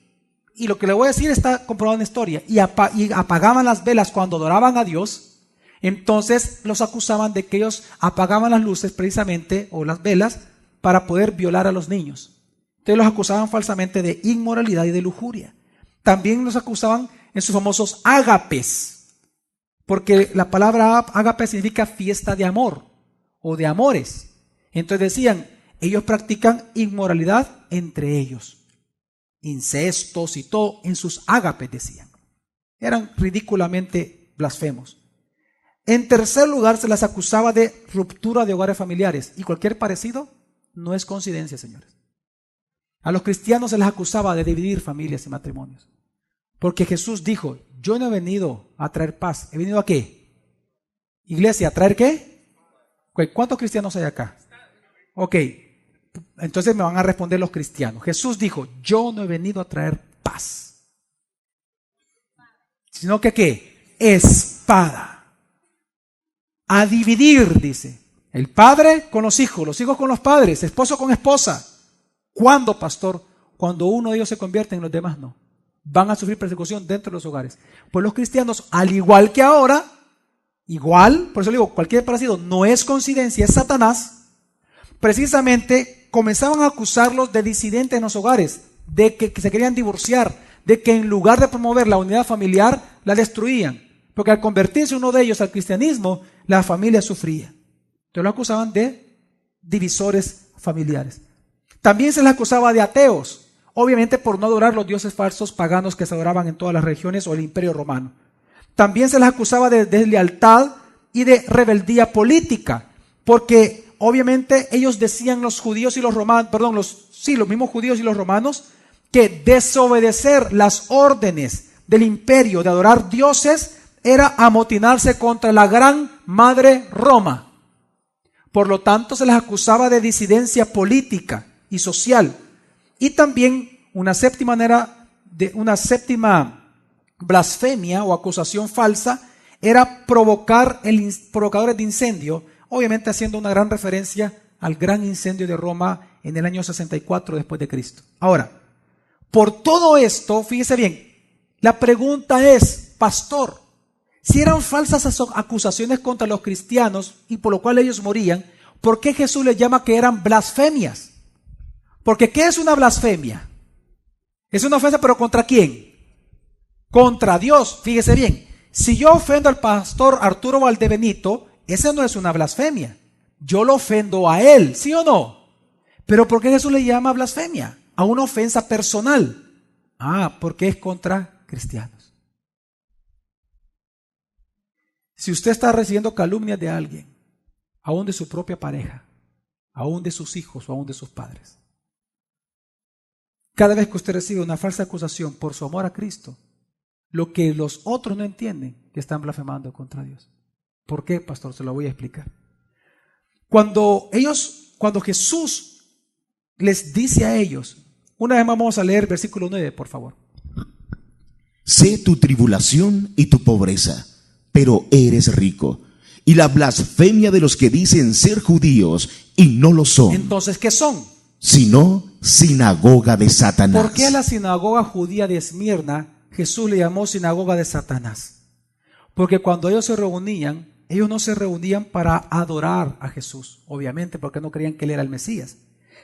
lo que le voy a decir está comprobado en la historia, y apagaban las velas cuando adoraban a Dios, entonces los acusaban de que ellos apagaban las luces precisamente, o las velas, para poder violar a los niños. Entonces los acusaban falsamente de inmoralidad y de lujuria. También los acusaban en sus famosos ágapes, porque la palabra ágape significa fiesta de amor o de amores. Entonces decían, ellos practican inmoralidad entre ellos, incestos y todo en sus ágapes, decían. Eran ridículamente blasfemos. En tercer lugar, se las acusaba de ruptura de hogares familiares, y cualquier parecido no es coincidencia, señores. A los cristianos se les acusaba de dividir familias y matrimonios. Porque Jesús dijo, yo no he venido a traer paz. ¿He venido a qué? Iglesia, ¿a traer qué? ¿Cuántos cristianos hay acá? Ok, entonces me van a responder los cristianos. Jesús dijo, yo no he venido a traer paz, sino que ¿qué? Espada. A dividir, dice. El padre con los hijos con los padres, esposo con esposa. ¿Cuándo, pastor? Cuando uno de ellos se convierte, en los demás no. Van a sufrir persecución dentro de los hogares. Pues los cristianos, al igual que ahora, por eso digo, cualquier parecido no es coincidencia, es Satanás. Precisamente comenzaban a acusarlos de disidentes en los hogares, de que se querían divorciar, de que en lugar de promover la unidad familiar, la destruían. Porque al convertirse uno de ellos al cristianismo, la familia sufría. Entonces lo acusaban de divisores familiares. También se les acusaba de ateos, obviamente por no adorar los dioses falsos paganos que se adoraban en todas las regiones o el Imperio Romano. También se les acusaba de deslealtad y de rebeldía política, porque obviamente ellos decían, los judíos y los romanos, los mismos judíos y los romanos, que desobedecer las órdenes del imperio de adorar dioses era amotinarse contra la gran madre Roma. Por lo tanto, se les acusaba de disidencia política y social. Y también una séptima blasfemia o acusación falsa era provocadores de incendio, obviamente haciendo una gran referencia al gran incendio de Roma en el año 64 después de Cristo. Ahora, por todo esto, fíjese bien, la pregunta es, pastor, si eran falsas acusaciones contra los cristianos y por lo cual ellos morían, ¿por qué Jesús les llama que eran blasfemias? Porque ¿qué es una blasfemia? Es una ofensa, pero ¿contra quién? Contra Dios. Fíjese bien, si yo ofendo al pastor Arturo Valdebenito, esa no es una blasfemia. Yo lo ofendo a él, ¿sí o no? Pero ¿por qué Jesús le llama blasfemia? A una ofensa personal. Porque es contra cristianos. Si usted está recibiendo calumnias de alguien, aún de su propia pareja, aún de sus hijos o aún de sus padres, cada vez que usted recibe una falsa acusación por su amor a Cristo, lo que los otros no entienden, que están blasfemando contra Dios. ¿Por qué, pastor? Se lo voy a explicar. Cuando Jesús les dice a ellos, una vez más vamos a leer versículo 9, por favor. Sé tu tribulación y tu pobreza, pero eres rico. Y la blasfemia de los que dicen ser judíos y no lo son. Entonces, ¿qué son? Sino sinagoga de Satanás. ¿Por qué a la sinagoga judía de Esmirna Jesús le llamó sinagoga de Satanás? Porque cuando ellos se reunían, ellos no se reunían para adorar a Jesús, obviamente, porque no creían que Él era el Mesías,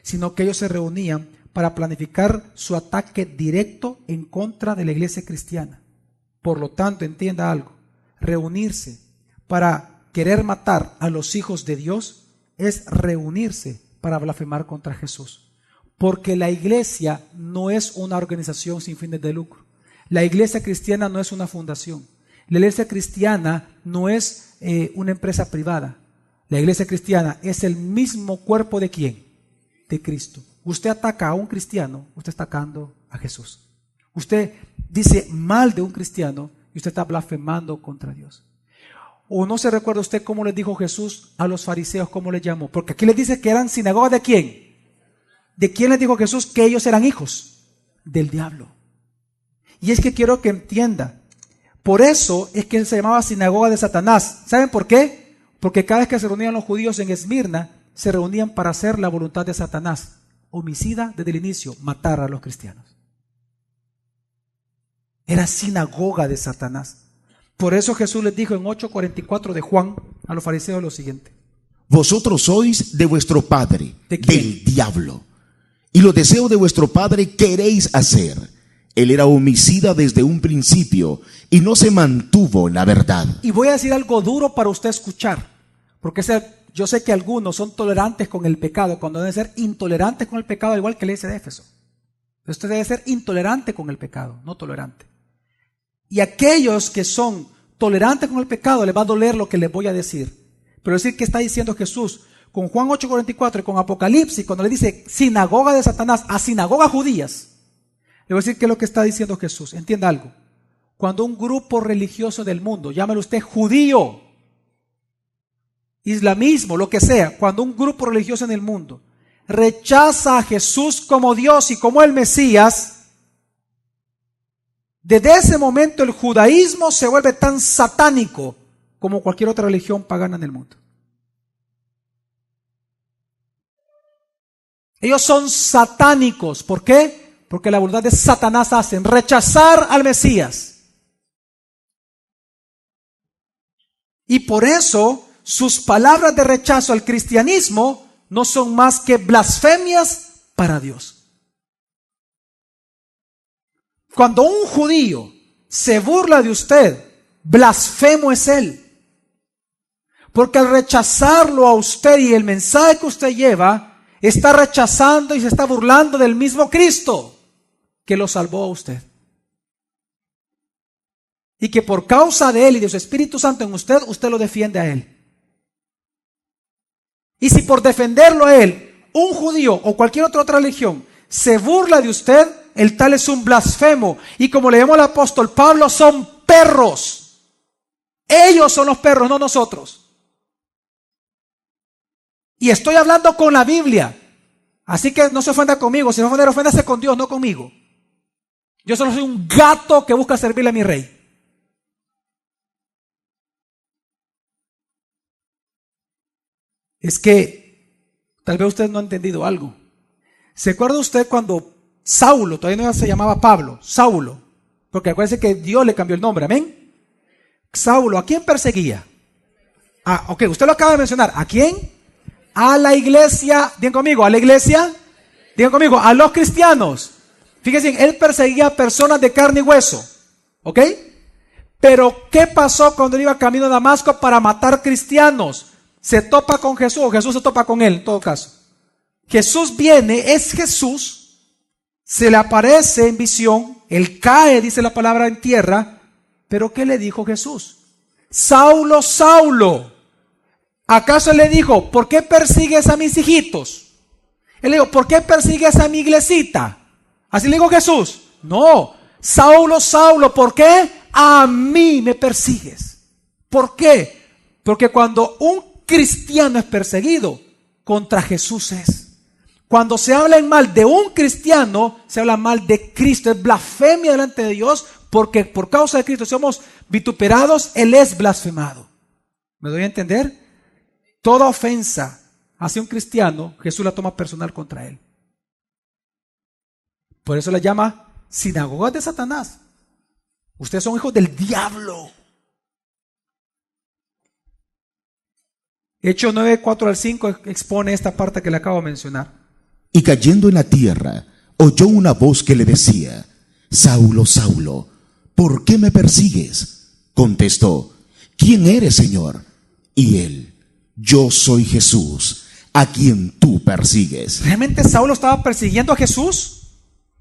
sino que ellos se reunían para planificar su ataque directo en contra de la iglesia cristiana. Por lo tanto, entienda algo, reunirse para querer matar a los hijos de Dios es reunirse para blasfemar contra Jesús. Porque la iglesia no es una organización sin fines de lucro. La iglesia cristiana no es una fundación. La iglesia cristiana no es una empresa privada. La iglesia cristiana es el mismo cuerpo ¿de quién? De Cristo. Usted ataca a un cristiano, usted está atacando a Jesús. Usted dice mal de un cristiano y usted está blasfemando contra Dios. ¿O no se recuerda usted cómo les dijo Jesús a los fariseos, cómo les llamó? Porque aquí les dice que eran sinagoga ¿de quién? ¿De quién les dijo Jesús que ellos eran hijos? Del diablo. Y es que quiero que entienda, por eso es que él se llamaba sinagoga de Satanás. ¿Saben por qué? Porque cada vez que se reunían los judíos en Esmirna, se reunían para hacer la voluntad de Satanás, homicida desde el inicio, matar a los cristianos. Era sinagoga de Satanás. Por eso Jesús les dijo en 8:44 de Juan a los fariseos lo siguiente: vosotros sois de vuestro padre, ¿de quién? Del diablo, y los deseos de vuestro padre queréis hacer. Él era homicida desde un principio y no se mantuvo en la verdad. Y voy a decir algo duro para usted escuchar, porque yo sé que algunos son tolerantes con el pecado, cuando deben ser intolerantes con el pecado, al igual que la iglesia de Éfeso. Usted debe ser intolerante con el pecado, no tolerante. Y aquellos que son tolerantes con el pecado, les va a doler lo que les voy a decir. Pero decir que está diciendo Jesús con Juan 8:44 y con Apocalipsis, cuando le dice sinagoga de Satanás a sinagogas judías, le voy a decir qué es lo que está diciendo Jesús. Entienda algo. Cuando un grupo religioso del mundo, llámelo usted judío, islamismo, lo que sea, cuando un grupo religioso en el mundo rechaza a Jesús como Dios y como el Mesías, desde ese momento el judaísmo se vuelve tan satánico como cualquier otra religión pagana en el mundo. Ellos son satánicos. ¿Por qué? Porque la voluntad de Satanás hacen rechazar al Mesías. Y por eso sus palabras de rechazo al cristianismo no son más que blasfemias para Dios. Cuando un judío se burla de usted blasfemo es él. Porque al rechazarlo a usted y el mensaje que usted lleva, está rechazando y se está burlando del mismo Cristo que lo salvó a usted. Y que por causa de él y de su Espíritu Santo en usted, usted lo defiende a él. Y si por defenderlo a él, un judío o cualquier otra religión se burla de usted, el tal es un blasfemo. Y como le llamó el apóstol Pablo, son perros. Ellos son los perros, no nosotros. Y estoy hablando con la Biblia. Así que no se ofenda conmigo. Si no ofender, oféndase con Dios, no conmigo. Yo solo soy un gato que busca servirle a mi rey. Es que tal vez usted no ha entendido algo. ¿Se acuerda usted cuando Saulo, todavía no se llamaba Pablo, Saulo? Porque acuérdense que Dios le cambió el nombre, amén. Saulo, ¿a quién perseguía? Ok, usted lo acaba de mencionar. ¿A quién? A la iglesia, digan conmigo, a la iglesia, digan conmigo, a los cristianos. Fíjense, él perseguía a personas de carne y hueso, ¿ok? Pero ¿qué pasó cuando él iba camino a Damasco para matar cristianos? Se topa con Jesús, o Jesús se topa con él, en todo caso. Jesús viene, es Jesús, se le aparece en visión, él cae, dice la palabra, en tierra, pero ¿qué le dijo Jesús? Saulo, Saulo, ¿acaso le dijo, ¿por qué persigues a mis hijitos? Él le dijo, ¿por qué persigues a mi iglesita? Así le dijo Jesús. No, Saulo, Saulo, ¿por qué a mí me persigues? ¿Por qué? Porque cuando un cristiano es perseguido, contra Jesús es. Cuando se habla en mal de un cristiano, se habla mal de Cristo. Es blasfemia delante de Dios, porque por causa de Cristo somos vituperados, Él es blasfemado. ¿Me doy a entender? Toda ofensa hacia un cristiano, Jesús la toma personal contra él. Por eso la llama sinagoga de Satanás. Ustedes son hijos del diablo. Hechos 9, 4 al 5 expone esta parte que le acabo de mencionar. Y cayendo en la tierra, oyó una voz que le decía, Saulo, Saulo, ¿por qué me persigues? Contestó, ¿quién eres, Señor? Y él, yo soy Jesús, a quien tú persigues. ¿Realmente Saulo estaba persiguiendo a Jesús?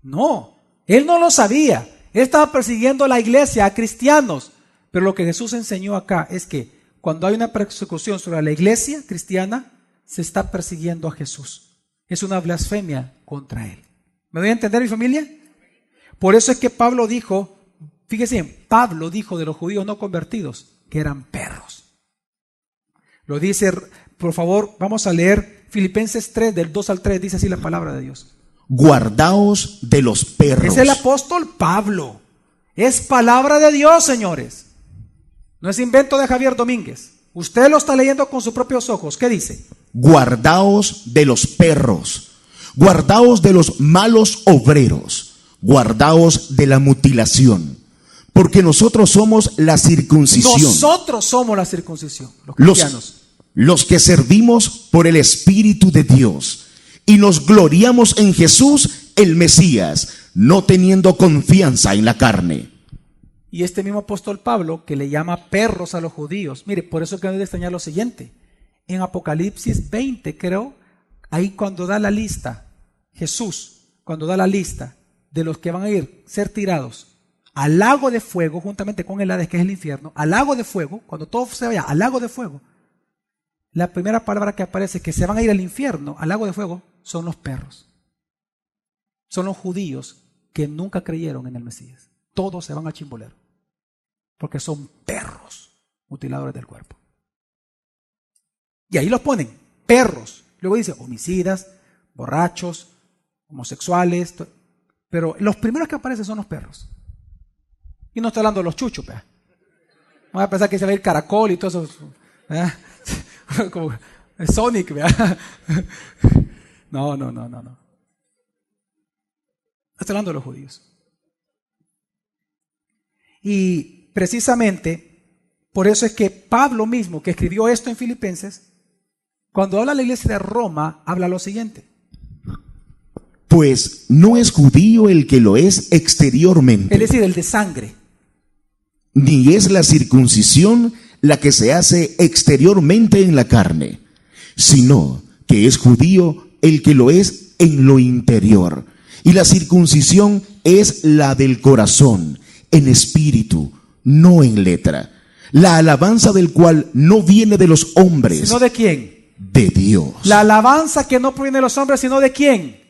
No, él no lo sabía. Él estaba persiguiendo a la iglesia, a cristianos. Pero lo que Jesús enseñó acá es que cuando hay una persecución sobre la iglesia cristiana, se está persiguiendo a Jesús. Es una blasfemia contra él. ¿Me doy a entender, mi familia? Por eso es que Pablo dijo, fíjese, Pablo dijo de los judíos no convertidos que eran perros. Lo dice, por favor, vamos a leer Filipenses 3, del 2 al 3, dice así la palabra de Dios. Guardaos de los perros. Es el apóstol Pablo. Es palabra de Dios, señores. No es invento de Javier Domínguez. Usted lo está leyendo con sus propios ojos. ¿Qué dice? Guardaos de los perros. Guardaos de los malos obreros. Guardaos de la mutilación. Porque nosotros somos la circuncisión. Nosotros somos la circuncisión, los cristianos. Los que servimos por el Espíritu de Dios. Y nos gloriamos en Jesús, el Mesías, no teniendo confianza en la carne. Y este mismo apóstol Pablo, que le llama perros a los judíos, mire, por eso que no hay que extrañar lo siguiente. En Apocalipsis 20, creo, ahí cuando da la lista, Jesús, cuando da la lista de los que van a ser tirados al lago de fuego, juntamente con el Hades, que es el infierno, al lago de fuego, cuando todo se vaya al lago de fuego, la primera palabra que aparece, que se van a ir al infierno, al lago de fuego, son los perros. Son los judíos que nunca creyeron en el Mesías. Todos se van al chimbolero, porque son perros mutiladores del cuerpo. Y ahí los ponen, perros. Luego dice homicidas, borrachos, homosexuales, pero los primeros que aparecen son los perros. Y no estoy hablando de los chuchos, ¿verdad? Vamos a pensar que se va a ir Caracol y todo eso, ¿verdad? Como Sonic, ¿verdad? No. Estoy hablando de los judíos. Y precisamente por eso es que Pablo mismo, que escribió esto en Filipenses, cuando habla de la iglesia de Roma, habla lo siguiente. Pues no es judío el que lo es exteriormente. Es decir, el de sangre. ni es la circuncisión la que se hace exteriormente en la carne, sino que es judío el que lo es en lo interior. Y la circuncisión es la del corazón, en espíritu, no en letra. La alabanza del cual no viene de los hombres. ¿Sino de quién? De Dios. La alabanza que no proviene de los hombres, sino de quién.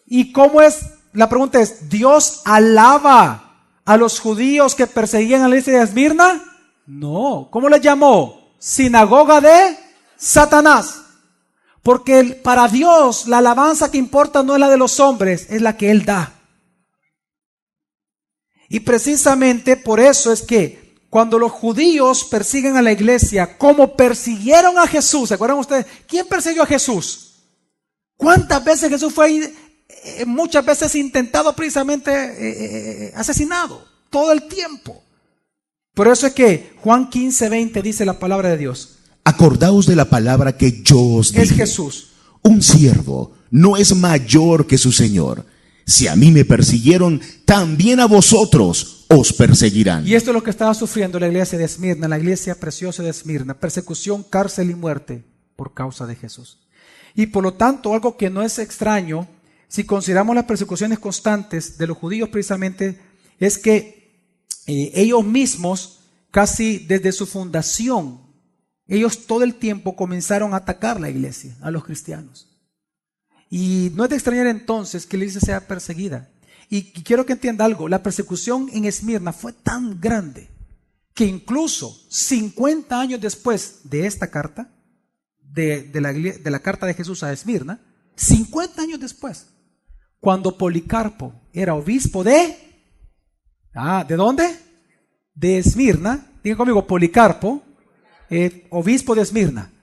¿Y cómo es? La pregunta es, ¿Dios alaba a los judíos que perseguían a la iglesia de Esmirna? No. ¿Cómo le llamó? Sinagoga de Satanás. Porque para Dios la alabanza que importa no es la de los hombres, es la que Él da. Y precisamente por eso es que cuando los judíos persiguen a la iglesia, como persiguieron a Jesús, ¿se acuerdan ustedes? ¿Quién persiguió a Jesús? ¿Cuántas veces Jesús fue muchas veces intentado precisamente asesinado? Todo el tiempo. Por eso es que Juan 15:20 dice la palabra de Dios. Acordaos de la palabra que yo os dije. Es Jesús. Un siervo no es mayor que su Señor. Si a mí me persiguieron, también a vosotros os perseguirán. Y esto es lo que estaba sufriendo la iglesia de Esmirna, la iglesia preciosa de Esmirna. Persecución, cárcel y muerte por causa de Jesús. Y por lo tanto, algo que no es extraño, si consideramos las persecuciones constantes de los judíos precisamente, es que ellos mismos, casi desde su fundación, ellos todo el tiempo comenzaron a atacar la iglesia, a los cristianos. Y no es de extrañar entonces que la iglesia sea perseguida. Y quiero que entienda algo, la persecución en Esmirna fue tan grande que incluso 50 años después de esta carta, de la carta de Jesús a Esmirna, 50 años después, cuando Policarpo era obispo ¿de dónde? De Esmirna. Digan conmigo, Policarpo, obispo de Esmirna.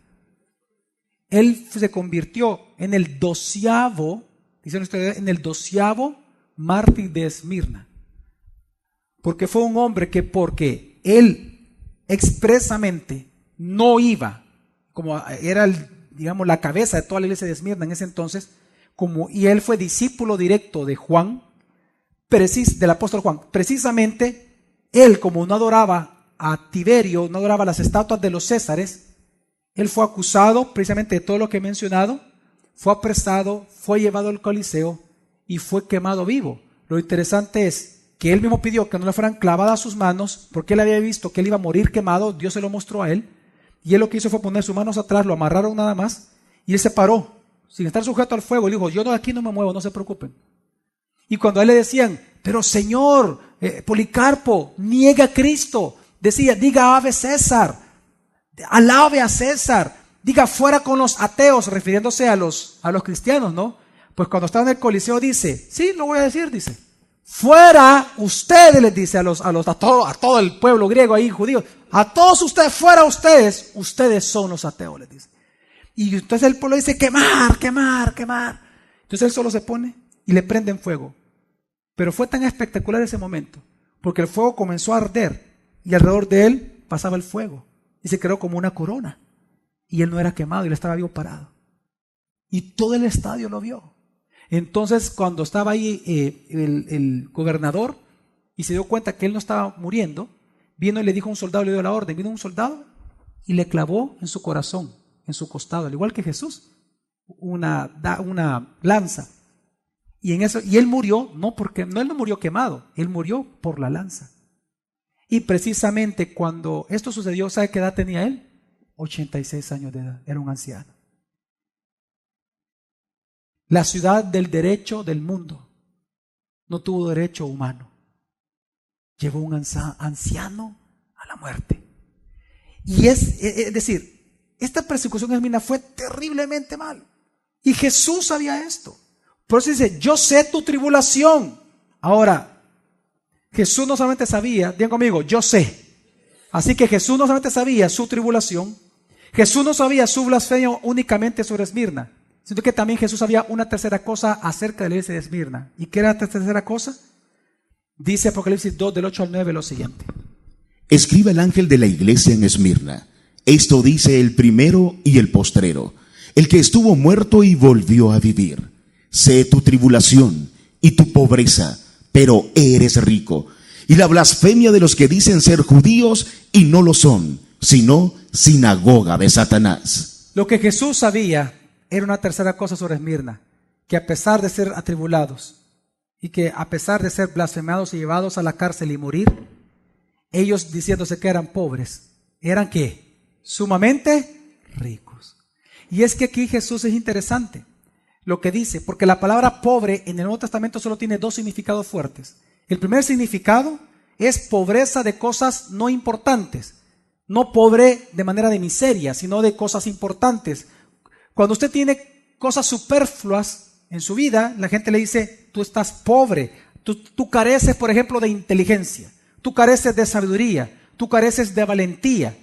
Él se convirtió en el 12º, dicen ustedes, en el 12º mártir de Esmirna. Porque fue un hombre que porque él expresamente no iba, como era digamos la cabeza de toda la iglesia de Esmirna en ese entonces, y él fue discípulo directo de Juan, del apóstol Juan. Precisamente él, como no adoraba a Tiberio, no adoraba las estatuas de los Césares, él fue acusado precisamente de todo lo que he mencionado, fue apresado, fue llevado al Coliseo y fue quemado vivo. Lo interesante es que él mismo pidió que no le fueran clavadas sus manos, porque él había visto que él iba a morir quemado, Dios se lo mostró a él, y él lo que hizo fue poner sus manos atrás, lo amarraron nada más, y él se paró, sin estar sujeto al fuego, y dijo, yo aquí no me muevo, no se preocupen. Y cuando a él le decían, pero Señor, Policarpo, niega a Cristo, decía, diga ave César, alabe a César, diga fuera con los ateos, refiriéndose a los cristianos, ¿no? Pues cuando estaba en el Coliseo dice, sí, lo voy a decir, dice, fuera ustedes, les dice a todo el pueblo griego ahí, judío, a todos ustedes, fuera ustedes son los ateos, les dice. Y entonces el pueblo dice, quemar, quemar, quemar. Entonces él solo se pone y le prenden fuego. Pero fue tan espectacular ese momento, porque el fuego comenzó a arder y alrededor de él pasaba el fuego. Y se quedó como una corona. Y él no era quemado, él estaba vivo parado. Y todo el estadio lo vio. Entonces, cuando estaba ahí el gobernador y se dio cuenta que él no estaba muriendo, vino y le dijo a un soldado, le dio la orden. Vino un soldado y le clavó en su corazón, en su costado, al igual que Jesús, una lanza. Y él murió, él no murió quemado, él murió por la lanza. Y precisamente cuando esto sucedió, ¿sabe qué edad tenía él? 86 años de edad, era un anciano. La ciudad del derecho del mundo no tuvo derecho humano. Llevó un anciano a la muerte. Y es decir, esta persecución en Esmirna fue terriblemente mal. Y Jesús sabía esto. Por eso dice, yo sé tu tribulación. Ahora, Jesús no solamente sabía, digan conmigo, yo sé. Así que Jesús no solamente sabía su tribulación, Jesús no sabía su blasfemia únicamente sobre Esmirna, sino que también Jesús sabía una tercera cosa acerca de la iglesia de Esmirna. ¿Y qué era la tercera cosa? Dice Apocalipsis 2, del 8 al 9, lo siguiente. Escribe el ángel de la iglesia en Esmirna. Esto dice el primero y el postrero, el que estuvo muerto y volvió a vivir. Sé tu tribulación y tu pobreza, pero eres rico, y la blasfemia de los que dicen ser judíos y no lo son, sino sinagoga de Satanás. Lo que Jesús sabía era una tercera cosa sobre Esmirna, que a pesar de ser atribulados y que a pesar de ser blasfemados y llevados a la cárcel y morir, ellos diciéndose que eran pobres, ¿eran qué? Sumamente ricos. Y es que aquí Jesús es interesante lo que dice, porque la palabra pobre en el Nuevo Testamento solo tiene dos significados fuertes. El primer significado es pobreza de cosas no importantes, no pobre de manera de miseria, sino de cosas importantes. Cuando usted tiene cosas superfluas en su vida, la gente le dice, tú estás pobre, tú careces, por ejemplo, de inteligencia, tú careces de sabiduría, tú careces de valentía.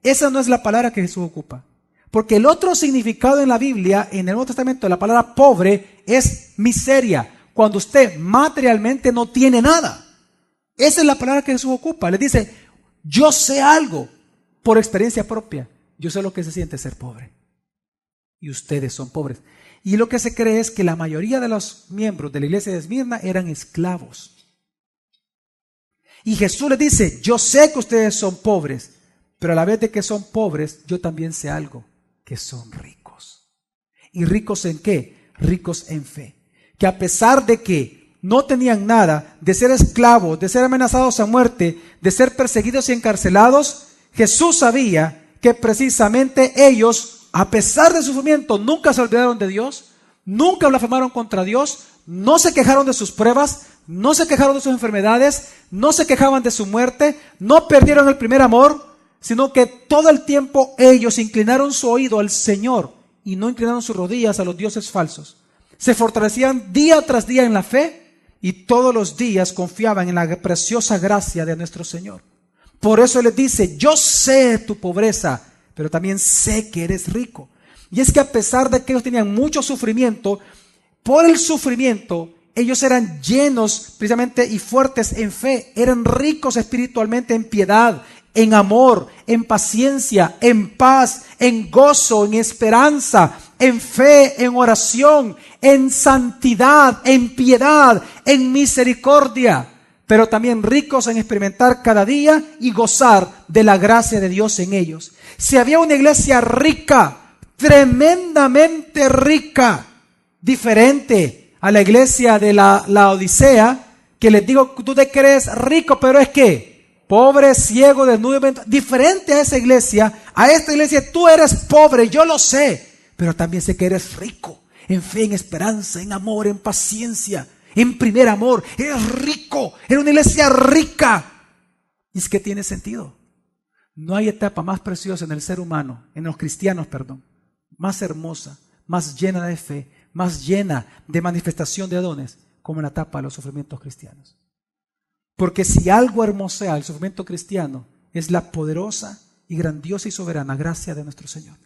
Esa no es la palabra que Jesús ocupa. Porque el otro significado en la Biblia, en el Nuevo Testamento, de la palabra pobre es miseria. Cuando usted materialmente no tiene nada. Esa es la palabra que Jesús ocupa. Le dice, yo sé algo por experiencia propia. Yo sé lo que se siente ser pobre. Y ustedes son pobres. Y lo que se cree es que la mayoría de los miembros de la iglesia de Esmirna eran esclavos. Y Jesús les dice, yo sé que ustedes son pobres, pero a la vez de que son pobres, yo también sé algo, que son ricos. ¿Y ricos en qué? Ricos en fe. Que a pesar de que no tenían nada, de ser esclavos, de ser amenazados a muerte, de ser perseguidos y encarcelados, Jesús sabía que precisamente ellos, a pesar del sufrimiento, nunca se olvidaron de Dios, nunca blasfemaron contra Dios, no se quejaron de sus pruebas, no se quejaron de sus enfermedades, no se quejaban de su muerte, no perdieron el primer amor, sino que todo el tiempo ellos inclinaron su oído al Señor y no inclinaron sus rodillas a los dioses falsos. Se fortalecían día tras día en la fe y todos los días confiaban en la preciosa gracia de nuestro Señor. Por eso les dice, yo sé tu pobreza, pero también sé que eres rico. Y es que a pesar de que ellos tenían mucho sufrimiento, por el sufrimiento ellos eran llenos precisamente y fuertes en fe, eran ricos espiritualmente en piedad, en amor, en paciencia, en paz, en gozo, en esperanza, en fe, en oración, en santidad, en piedad, en misericordia, pero también ricos en experimentar cada día y gozar de la gracia de Dios en ellos. Si había una iglesia rica, tremendamente rica, diferente a la iglesia de la Odisea, que les digo, tú te crees rico, pero es que pobre, ciego, desnudo, diferente a esa iglesia, a esta iglesia tú eres pobre, yo lo sé, pero también sé que eres rico, en fe, en esperanza, en amor, en paciencia, en primer amor, eres rico, eres una iglesia rica. Y es que tiene sentido. No hay etapa más preciosa en el ser humano, en los cristianos, más hermosa, más llena de fe, más llena de manifestación de dones, como la etapa de los sufrimientos cristianos. Porque si algo hermosea el sufrimiento cristiano, es la poderosa y grandiosa y soberana gracia de nuestro Señor.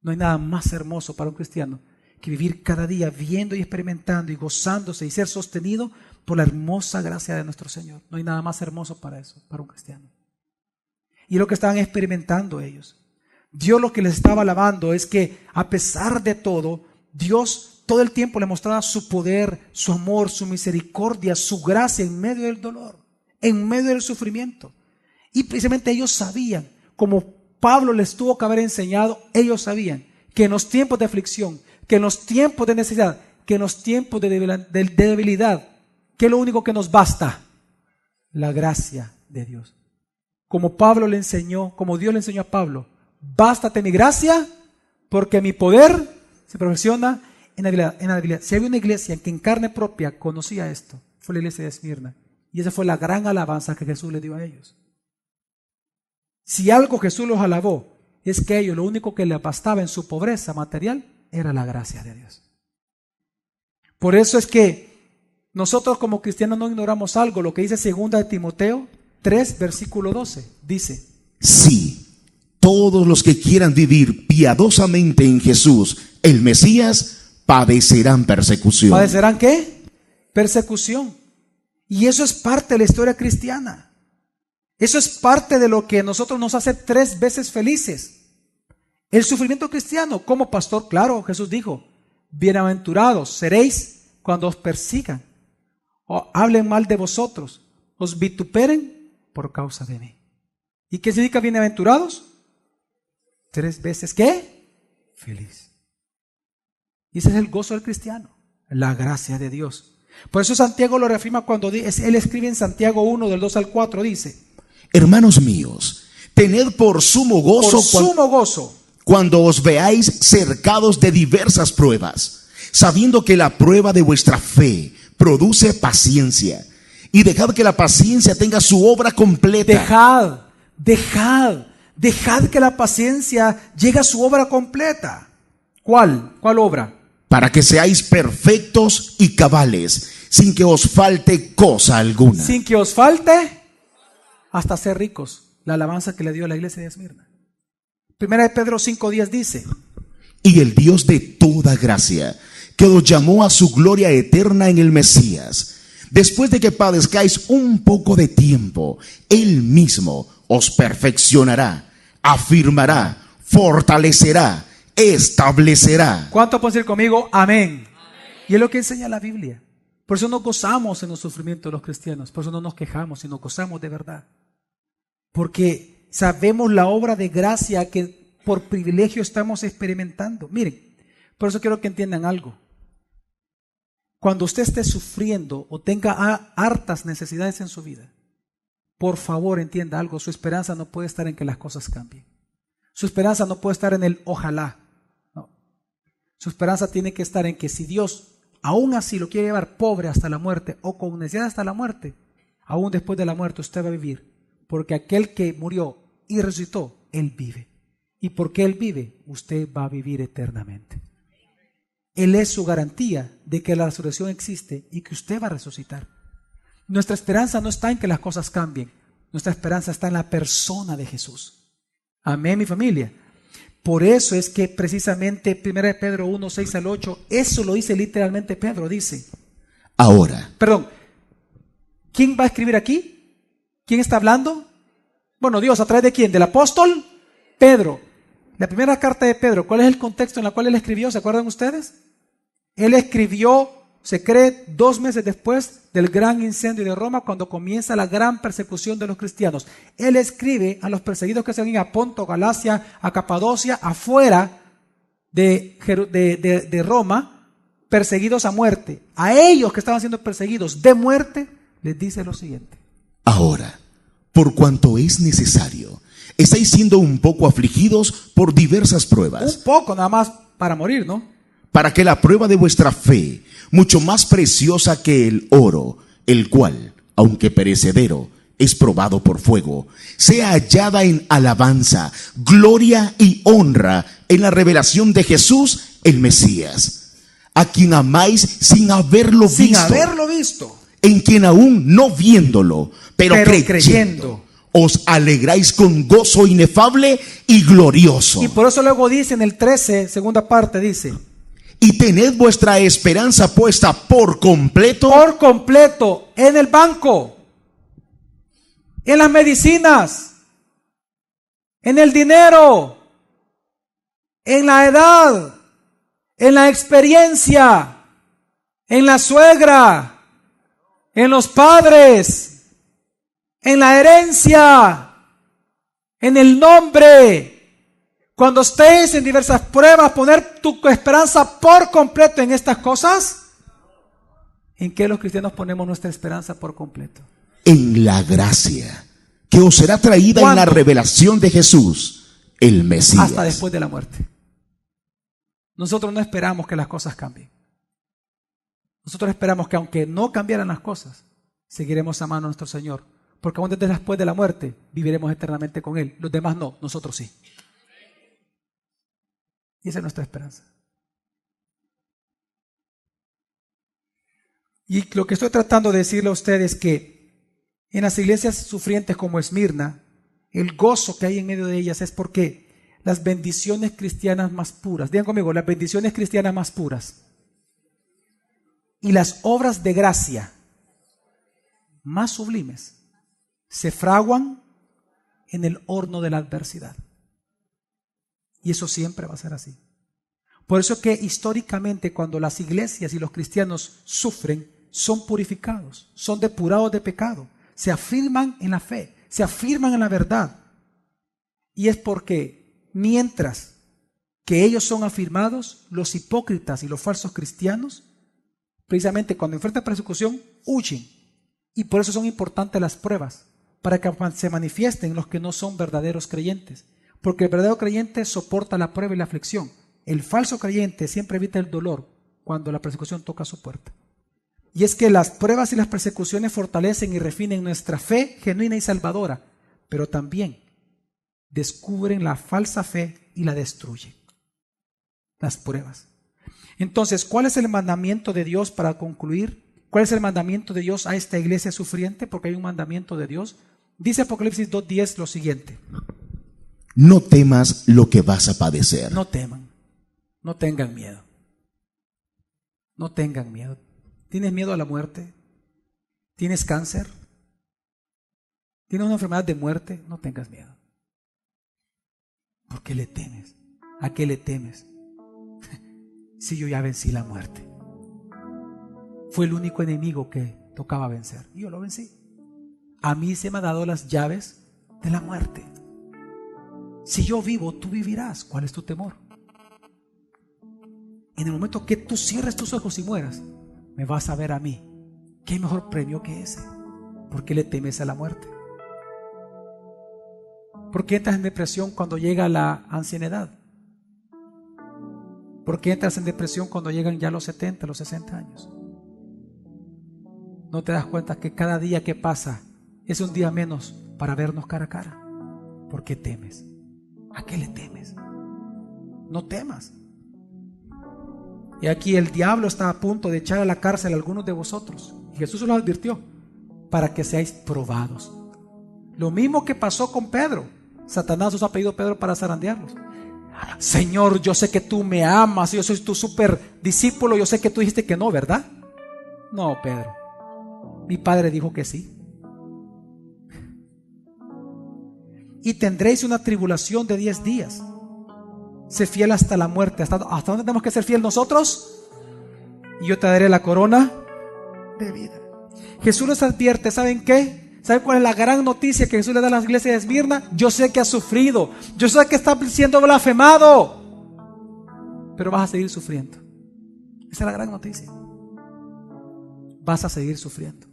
No hay nada más hermoso para un cristiano que vivir cada día viendo y experimentando y gozándose y ser sostenido por la hermosa gracia de nuestro Señor. No hay nada más hermoso para eso, para un cristiano. Y lo que estaban experimentando ellos. Dios lo que les estaba alabando es que a pesar de todo, Dios todo el tiempo le mostraba su poder, su amor, su misericordia, su gracia en medio del dolor, en medio del sufrimiento. Y precisamente ellos sabían, como Pablo les tuvo que haber enseñado, ellos sabían que en los tiempos de aflicción, que en los tiempos de necesidad, que en los tiempos de debilidad, ¿qué es lo único que nos basta? La gracia de Dios. Como Pablo le enseñó, como Dios le enseñó a Pablo, bástate mi gracia, porque mi poder se perfecciona en la debilidad. Si había una iglesia en que en carne propia conocía esto, fue la iglesia de Esmirna. Y esa fue la gran alabanza que Jesús le dio a ellos. Si algo Jesús los alabó, es que a ellos lo único que les bastaba en su pobreza material era la gracia de Dios. Por eso es que nosotros como cristianos no ignoramos algo, lo que dice 2 de Timoteo 3, versículo 12. Dice: sí, todos los que quieran vivir piadosamente en Jesús, el Mesías, padecerán persecución. ¿Padecerán qué? Persecución. Y eso es parte de la historia cristiana. Eso es parte de lo que a nosotros nos hace 3 veces felices. El sufrimiento cristiano, como pastor, claro, Jesús dijo: bienaventurados seréis cuando os persigan o hablen mal de vosotros os vituperen por causa de mí. ¿Y qué significa bienaventurados? 3 veces, ¿qué? Feliz. Y ese es el gozo del cristiano, la gracia de Dios. Por eso Santiago lo reafirma cuando él escribe en Santiago 1, del 2 al 4, dice: hermanos míos, tened por sumo gozo, cuando os veáis cercados de diversas pruebas, sabiendo que la prueba de vuestra fe produce paciencia, y dejad que la paciencia tenga su obra completa. Dejad que la paciencia llegue a su obra completa. ¿Cuál obra? Para que seáis perfectos y cabales, sin que os falte cosa alguna. Sin que os falte hasta ser ricos. La alabanza que le dio a la iglesia de Esmirna. Primera de Pedro 5:10 dice: y el Dios de toda gracia, que os llamó a su gloria eterna en el Mesías, después de que padezcáis un poco de tiempo, Él mismo os perfeccionará, afirmará, fortalecerá, establecerá. ¿Cuánto pueden decir conmigo? Amén. Y es lo que enseña la Biblia. Por eso nos gozamos en los sufrimientos de los cristianos. Por eso no nos quejamos, sino gozamos de verdad. Porque sabemos la obra de gracia que por privilegio estamos experimentando. Miren, por eso quiero que entiendan algo. Cuando usted esté sufriendo o tenga hartas necesidades en su vida, por favor entienda algo. Su esperanza no puede estar en que las cosas cambien. Su esperanza no puede estar en el ojalá. No. Su esperanza tiene que estar en que si Dios aún así lo quiere llevar pobre hasta la muerte o con necesidad hasta la muerte, aún después de la muerte usted va a vivir. Porque aquel que murió y resucitó, Él vive. Y porque Él vive, usted va a vivir eternamente. Él es su garantía de que la resurrección existe y que usted va a resucitar. Nuestra esperanza no está en que las cosas cambien. Nuestra esperanza está en la persona de Jesús. Amén, mi familia. Por eso es que precisamente 1 Pedro 1, 6 al 8, eso lo dice literalmente Pedro, dice. Ahora. Perdón, ¿quién va a escribir aquí? ¿Quién está hablando? Bueno, Dios, ¿a través de quién? ¿Del apóstol? Pedro. La primera carta de Pedro, ¿cuál es el contexto en el cual él escribió? ¿Se acuerdan ustedes? Él escribió, se cree, 2 meses después del gran incendio de Roma, cuando comienza la gran persecución de los cristianos. Él escribe a los perseguidos que se ven a Ponto, Galacia, a Capadocia, afuera de Roma, perseguidos a muerte. A ellos que estaban siendo perseguidos de muerte, les dice lo siguiente. Ahora, por cuanto es necesario, estáis siendo un poco afligidos por diversas pruebas. Un poco, nada más para morir, ¿no? Para que la prueba de vuestra fe, mucho más preciosa que el oro, el cual, aunque perecedero, es probado por fuego, sea hallada en alabanza, gloria y honra en la revelación de Jesús, el Mesías, a quien amáis sin haberlo visto, en quien aún no viéndolo, pero creyendo, os alegráis con gozo inefable y glorioso. Y por eso luego dice en el 13, segunda parte, dice: y tened vuestra esperanza puesta por completo en el banco, en las medicinas, en el dinero, en la edad, en la experiencia, en la suegra, en los padres, en la herencia, en el nombre. Cuando estés en diversas pruebas, poner tu esperanza por completo en estas cosas. ¿En qué los cristianos ponemos nuestra esperanza por completo? En la gracia que os será traída en la revelación de Jesús, el Mesías. Hasta después de la muerte. Nosotros no esperamos que las cosas cambien. Nosotros esperamos que aunque no cambiaran las cosas, seguiremos amando a nuestro Señor. Porque aún después de la muerte, viviremos eternamente con Él. Los demás no, nosotros sí. Y esa es nuestra esperanza. Y lo que estoy tratando de decirle a ustedes es que en las iglesias sufrientes como Esmirna, el gozo que hay en medio de ellas es porque las bendiciones cristianas más puras, digan conmigo, las bendiciones cristianas más puras y las obras de gracia más sublimes se fraguan en el horno de la adversidad. Y eso siempre va a ser así. Por eso es que históricamente cuando las iglesias y los cristianos sufren, son purificados, son depurados de pecado, se afirman en la fe, se afirman en la verdad. Y es porque mientras que ellos son afirmados, los hipócritas y los falsos cristianos, precisamente cuando enfrentan persecución, huyen. Y por eso son importantes las pruebas, para que se manifiesten los que no son verdaderos creyentes. Porque el verdadero creyente soporta la prueba y la aflicción. El falso creyente siempre evita el dolor cuando la persecución toca su puerta. Y es que las pruebas y las persecuciones fortalecen y refinen nuestra fe genuina y salvadora, pero también descubren la falsa fe y la destruyen. Las pruebas. Entonces, ¿cuál es el mandamiento de Dios para concluir? ¿Cuál es el mandamiento de Dios a esta iglesia sufriente? Porque hay un mandamiento de Dios. Dice Apocalipsis 2:10 lo siguiente: no temas lo que vas a padecer. No teman, no tengan miedo. No tengan miedo. ¿Tienes miedo a la muerte? ¿Tienes cáncer? ¿Tienes una enfermedad de muerte? No tengas miedo. ¿Por qué le temes? ¿A qué le temes? Si yo ya vencí la muerte. Fue el único enemigo que tocaba vencer y yo lo vencí. A mí se me han dado las llaves de la muerte. Si yo vivo, tú vivirás. ¿Cuál es tu temor? En el momento que tú cierres tus ojos y mueras, me vas a ver a mí. ¿Qué mejor premio que ese? ¿Por qué le temes a la muerte? ¿Por qué entras en depresión cuando llega la ancianidad? ¿Por qué entras en depresión cuando llegan ya los 70, los 60 años? ¿No te das cuenta que cada día que pasa es un día menos para vernos cara a cara? ¿Por qué temes? ¿A qué le temes? No temas. Y aquí el diablo está a punto de echar a la cárcel a algunos de vosotros. Y Jesús os lo advirtió, para que seáis probados. Lo mismo que pasó con Pedro. Satanás os ha pedido a Pedro para zarandearlos. Señor, yo sé que tú me amas, yo soy tu súper discípulo, yo sé que tú dijiste que no, ¿verdad? No, Pedro. Mi padre dijo que sí. Y tendréis una tribulación de 10 días. Sé fiel hasta la muerte. ¿Hasta dónde tenemos que ser fiel nosotros? Y yo te daré la corona de vida. Jesús les advierte, ¿saben qué? ¿Saben cuál es la gran noticia que Jesús le da a la iglesia de Esmirna? Yo sé que has sufrido, yo sé que estás siendo blasfemado, pero vas a seguir sufriendo. Esa es la gran noticia. Vas a seguir sufriendo.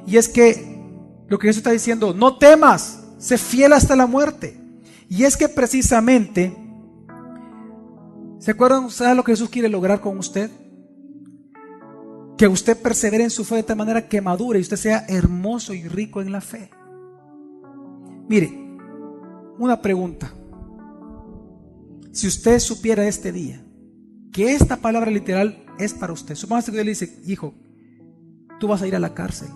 Y es que lo que Jesús está diciendo, no temas, sé fiel hasta la muerte. Y es que precisamente, ¿se acuerdan? ¿Sabe lo que Jesús quiere lograr con usted? Que usted persevere en su fe de tal manera que madure y usted sea hermoso y rico en la fe. Mire, una pregunta. Si usted supiera este día que esta palabra literal es para usted, supóngase que Dios le dice, hijo, tú vas a ir a la cárcel,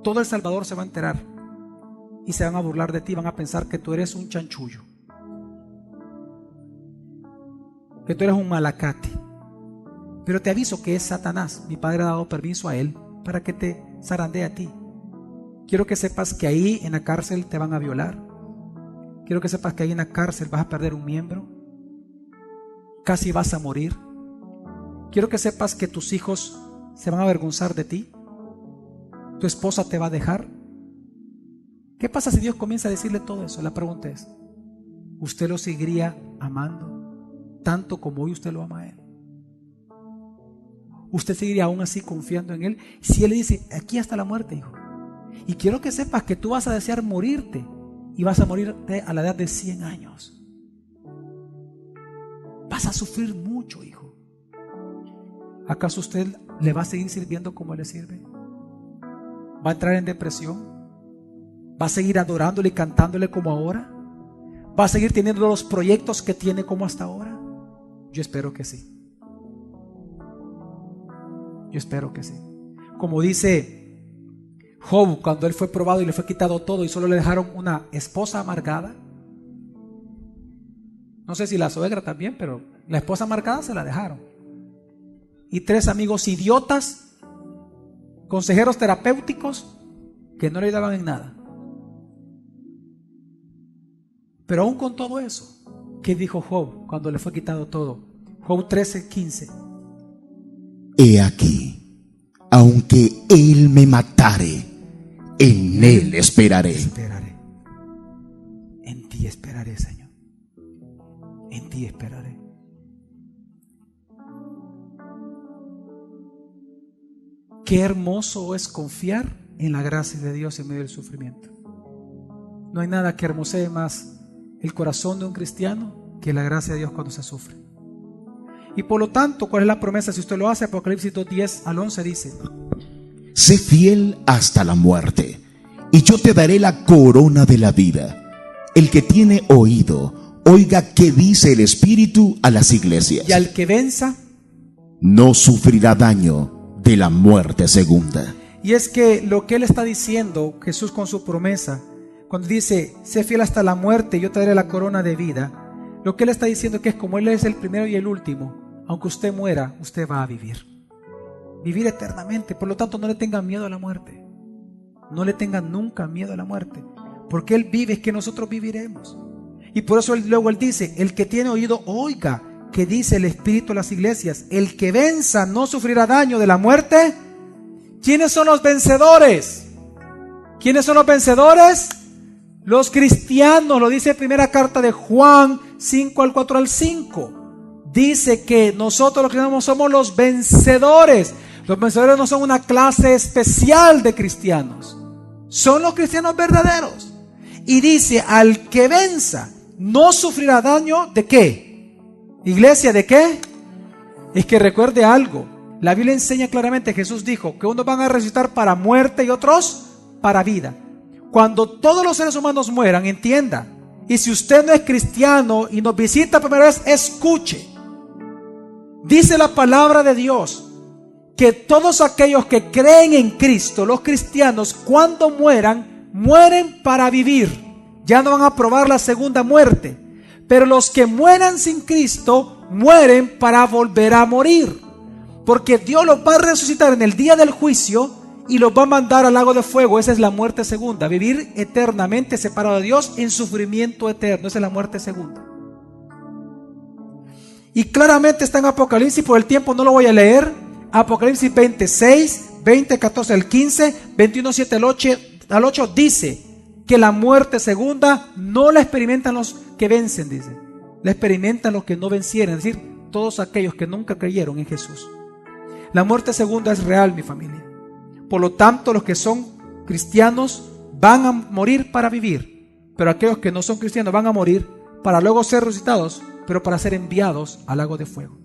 todo El Salvador se va a enterar y se van a burlar de ti, van a pensar que tú eres un chanchullo, que tú eres un malacate. Pero te aviso que es Satanás. Mi padre ha dado permiso a él para que te zarandee a ti. Quiero que sepas que ahí en la cárcel te van a violar. Quiero que sepas que ahí en la cárcel vas a perder un miembro. Casi vas a morir. Quiero que sepas que tus hijos se van a avergonzar de ti. Tu esposa te va a dejar. ¿Qué pasa si Dios comienza a decirle todo eso? La pregunta es, ¿usted lo seguiría amando tanto como hoy usted lo ama a él? ¿Usted seguiría aún así confiando en él? Si él le dice, aquí hasta la muerte, hijo. Y quiero que sepas que tú vas a desear morirte. Y vas a morirte a la edad de 100 años. Vas a sufrir mucho, hijo. ¿Acaso usted le va a seguir sirviendo como le sirve? ¿Va a entrar en depresión? ¿Va a seguir adorándole y cantándole como ahora? ¿Va a seguir teniendo los proyectos que tiene como hasta ahora? Yo espero que sí. Yo espero que sí. Como dice Job, cuando él fue probado y le fue quitado todo y solo le dejaron una esposa amargada. No sé si la suegra también, pero la esposa amargada se la dejaron. Y 3 amigos idiotas, consejeros terapéuticos, que no le ayudaban en nada. Pero aún con todo eso, ¿qué dijo Job cuando le fue quitado todo? Job 13:15. He aquí, aunque él me matare, en Él esperaré. Esperaré. En ti esperaré, Señor. En ti esperaré. Qué hermoso es confiar en la gracia de Dios en medio del sufrimiento. No hay nada que hermosee más el corazón de un cristiano que la gracia de Dios cuando se sufre. Y por lo tanto, ¿cuál es la promesa? Si usted lo hace, Apocalipsis 2:10 al 11 dice: Sé fiel hasta la muerte, y yo te daré la corona de la vida. El que tiene oído, oiga qué dice el Espíritu a las iglesias. Y al que venza, no sufrirá daño de la muerte segunda. Y es que lo que Él está diciendo, Jesús con su promesa, cuando dice, sé fiel hasta la muerte, yo te daré la corona de vida, lo que Él está diciendo es que como Él es el primero y el último, aunque usted muera, usted va a vivir eternamente. Por lo tanto, no le tengan miedo a la muerte. No le tengan nunca miedo a la muerte, porque Él vive, es que nosotros viviremos. Y por eso luego Él dice, el que tiene oído, oiga que dice el Espíritu a las iglesias. El que venza no sufrirá daño de la muerte. ¿Quiénes son los vencedores? ¿Quiénes son los vencedores? Los cristianos. Lo dice en primera carta de Juan 5 al 4 al 5. Dice que nosotros los cristianos somos los vencedores. Los vencedores no son una clase especial de cristianos, son los cristianos verdaderos. Y dice, al que venza no sufrirá daño ¿de qué? Iglesia, ¿de qué? Es que recuerde algo, la Biblia enseña claramente, Jesús dijo que unos van a resucitar para muerte y otros para vida. Cuando todos los seres humanos mueran, entienda, y si usted no es cristiano y nos visita por primera vez, escuche. Dice la palabra de Dios que todos aquellos que creen en Cristo, los cristianos, cuando mueran, mueren para vivir. Ya no van a probar la segunda muerte. Pero los que mueran sin Cristo, mueren para volver a morir. Porque Dios los va a resucitar en el día del juicio y los va a mandar al lago de fuego. Esa es la muerte segunda. Vivir eternamente separado de Dios en sufrimiento eterno. Esa es la muerte segunda. Y claramente está en Apocalipsis, por el tiempo no lo voy a leer. Apocalipsis 26, 20, 14 al 15, 21, 7 al 8 dice que la muerte segunda no la experimentan los que vencen, dice. La experimentan los que no vencieron, es decir, todos aquellos que nunca creyeron en Jesús. La muerte segunda es real, mi familia. Por lo tanto, los que son cristianos van a morir para vivir, pero aquellos que no son cristianos van a morir para luego ser resucitados, pero para ser enviados al lago de fuego.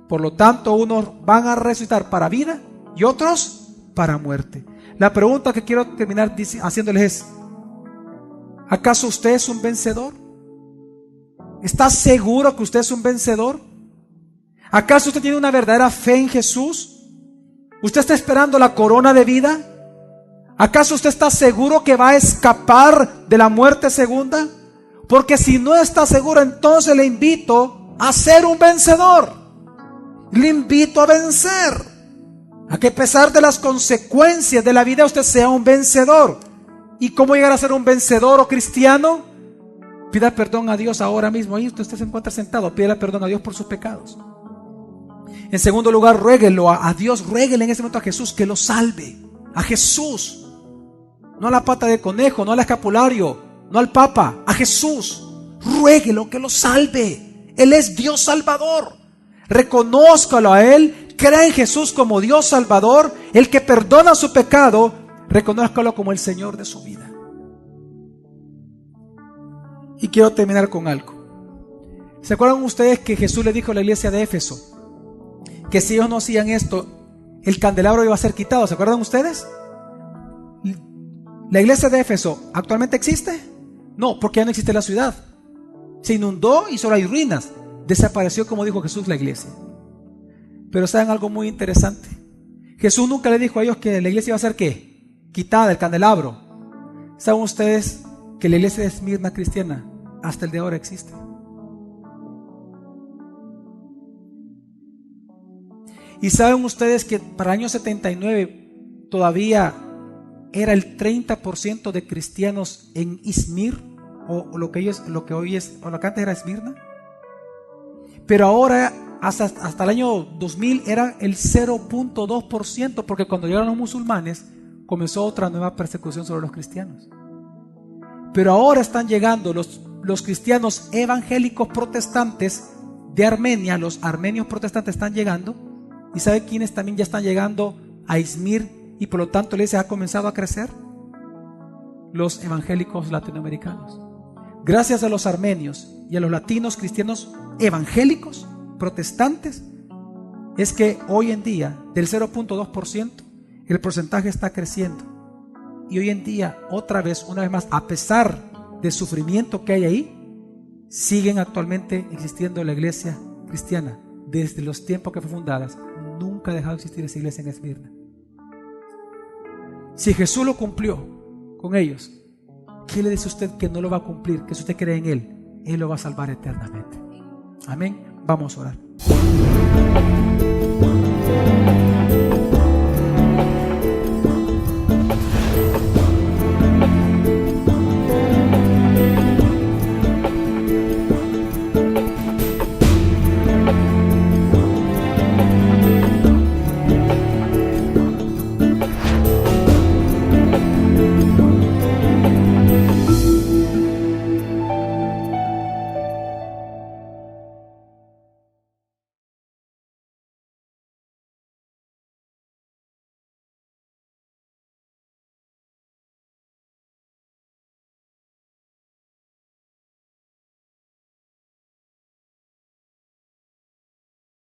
Por lo tanto, unos van a resucitar para vida y otros para muerte. La pregunta que quiero terminar haciéndoles es, ¿acaso usted es un vencedor? ¿Está seguro que usted es un vencedor? ¿Acaso usted tiene una verdadera fe en Jesús? ¿Usted está esperando la corona de vida? ¿Acaso usted está seguro que va a escapar de la muerte segunda? Porque si no está seguro, entonces le invito a ser un vencedor. Le invito a vencer, a que a pesar de las consecuencias de la vida usted sea un vencedor. ¿Y cómo llegar a ser un vencedor o cristiano? Pida perdón a Dios ahora mismo. Ahí usted se encuentra sentado, pídale perdón a Dios por sus pecados. En segundo lugar, ruéguelo a Dios, ruéguele en ese momento a Jesús que lo salve. A Jesús, no a la pata de conejo, no al escapulario, no al Papa, a Jesús. Ruéguelo que lo salve. Él es Dios Salvador. Reconózcalo a Él, crea en Jesús como Dios Salvador, el que perdona su pecado, reconózcalo como el Señor de su vida. Y quiero terminar con algo. ¿Se acuerdan ustedes que Jesús le dijo a la iglesia de Éfeso que si ellos no hacían esto, el candelabro iba a ser quitado? ¿Se acuerdan ustedes? ¿La iglesia de Éfeso actualmente existe? No, porque ya no existe la ciudad. Se inundó y solo hay ruinas. Desapareció, como dijo Jesús, la iglesia. Pero saben algo muy interesante. Jesús nunca le dijo a ellos que la iglesia iba a ser ¿qué? Quitada, el candelabro. ¿Saben ustedes que la iglesia de Esmirna cristiana hasta el de ahora existe? ¿Y saben ustedes que para el año 79 todavía era el 30% de cristianos en Izmir, o lo que hoy es, o lo que antes era Esmirna? Pero ahora, hasta el año 2000, era el 0.2%, porque cuando llegaron los musulmanes, comenzó otra nueva persecución sobre los cristianos. Pero ahora están llegando los cristianos evangélicos protestantes de Armenia. Los armenios protestantes están llegando. ¿Y sabe quiénes también ya están llegando a Izmir? Y por lo tanto la iglesia ha comenzado a crecer. Los evangélicos latinoamericanos. Gracias a los armenios y a los latinos cristianos evangélicos protestantes, es que hoy en día del 0.2% el porcentaje está creciendo. Y hoy en día, una vez más, a pesar del sufrimiento que hay ahí, siguen actualmente existiendo la iglesia cristiana. Desde los tiempos que fue fundada, nunca ha dejado de existir esa iglesia en Esmirna. Si Jesús lo cumplió con ellos, ¿qué le dice usted que no lo va a cumplir? Que si usted cree en Él lo va a salvar eternamente. Amén. Vamos a orar.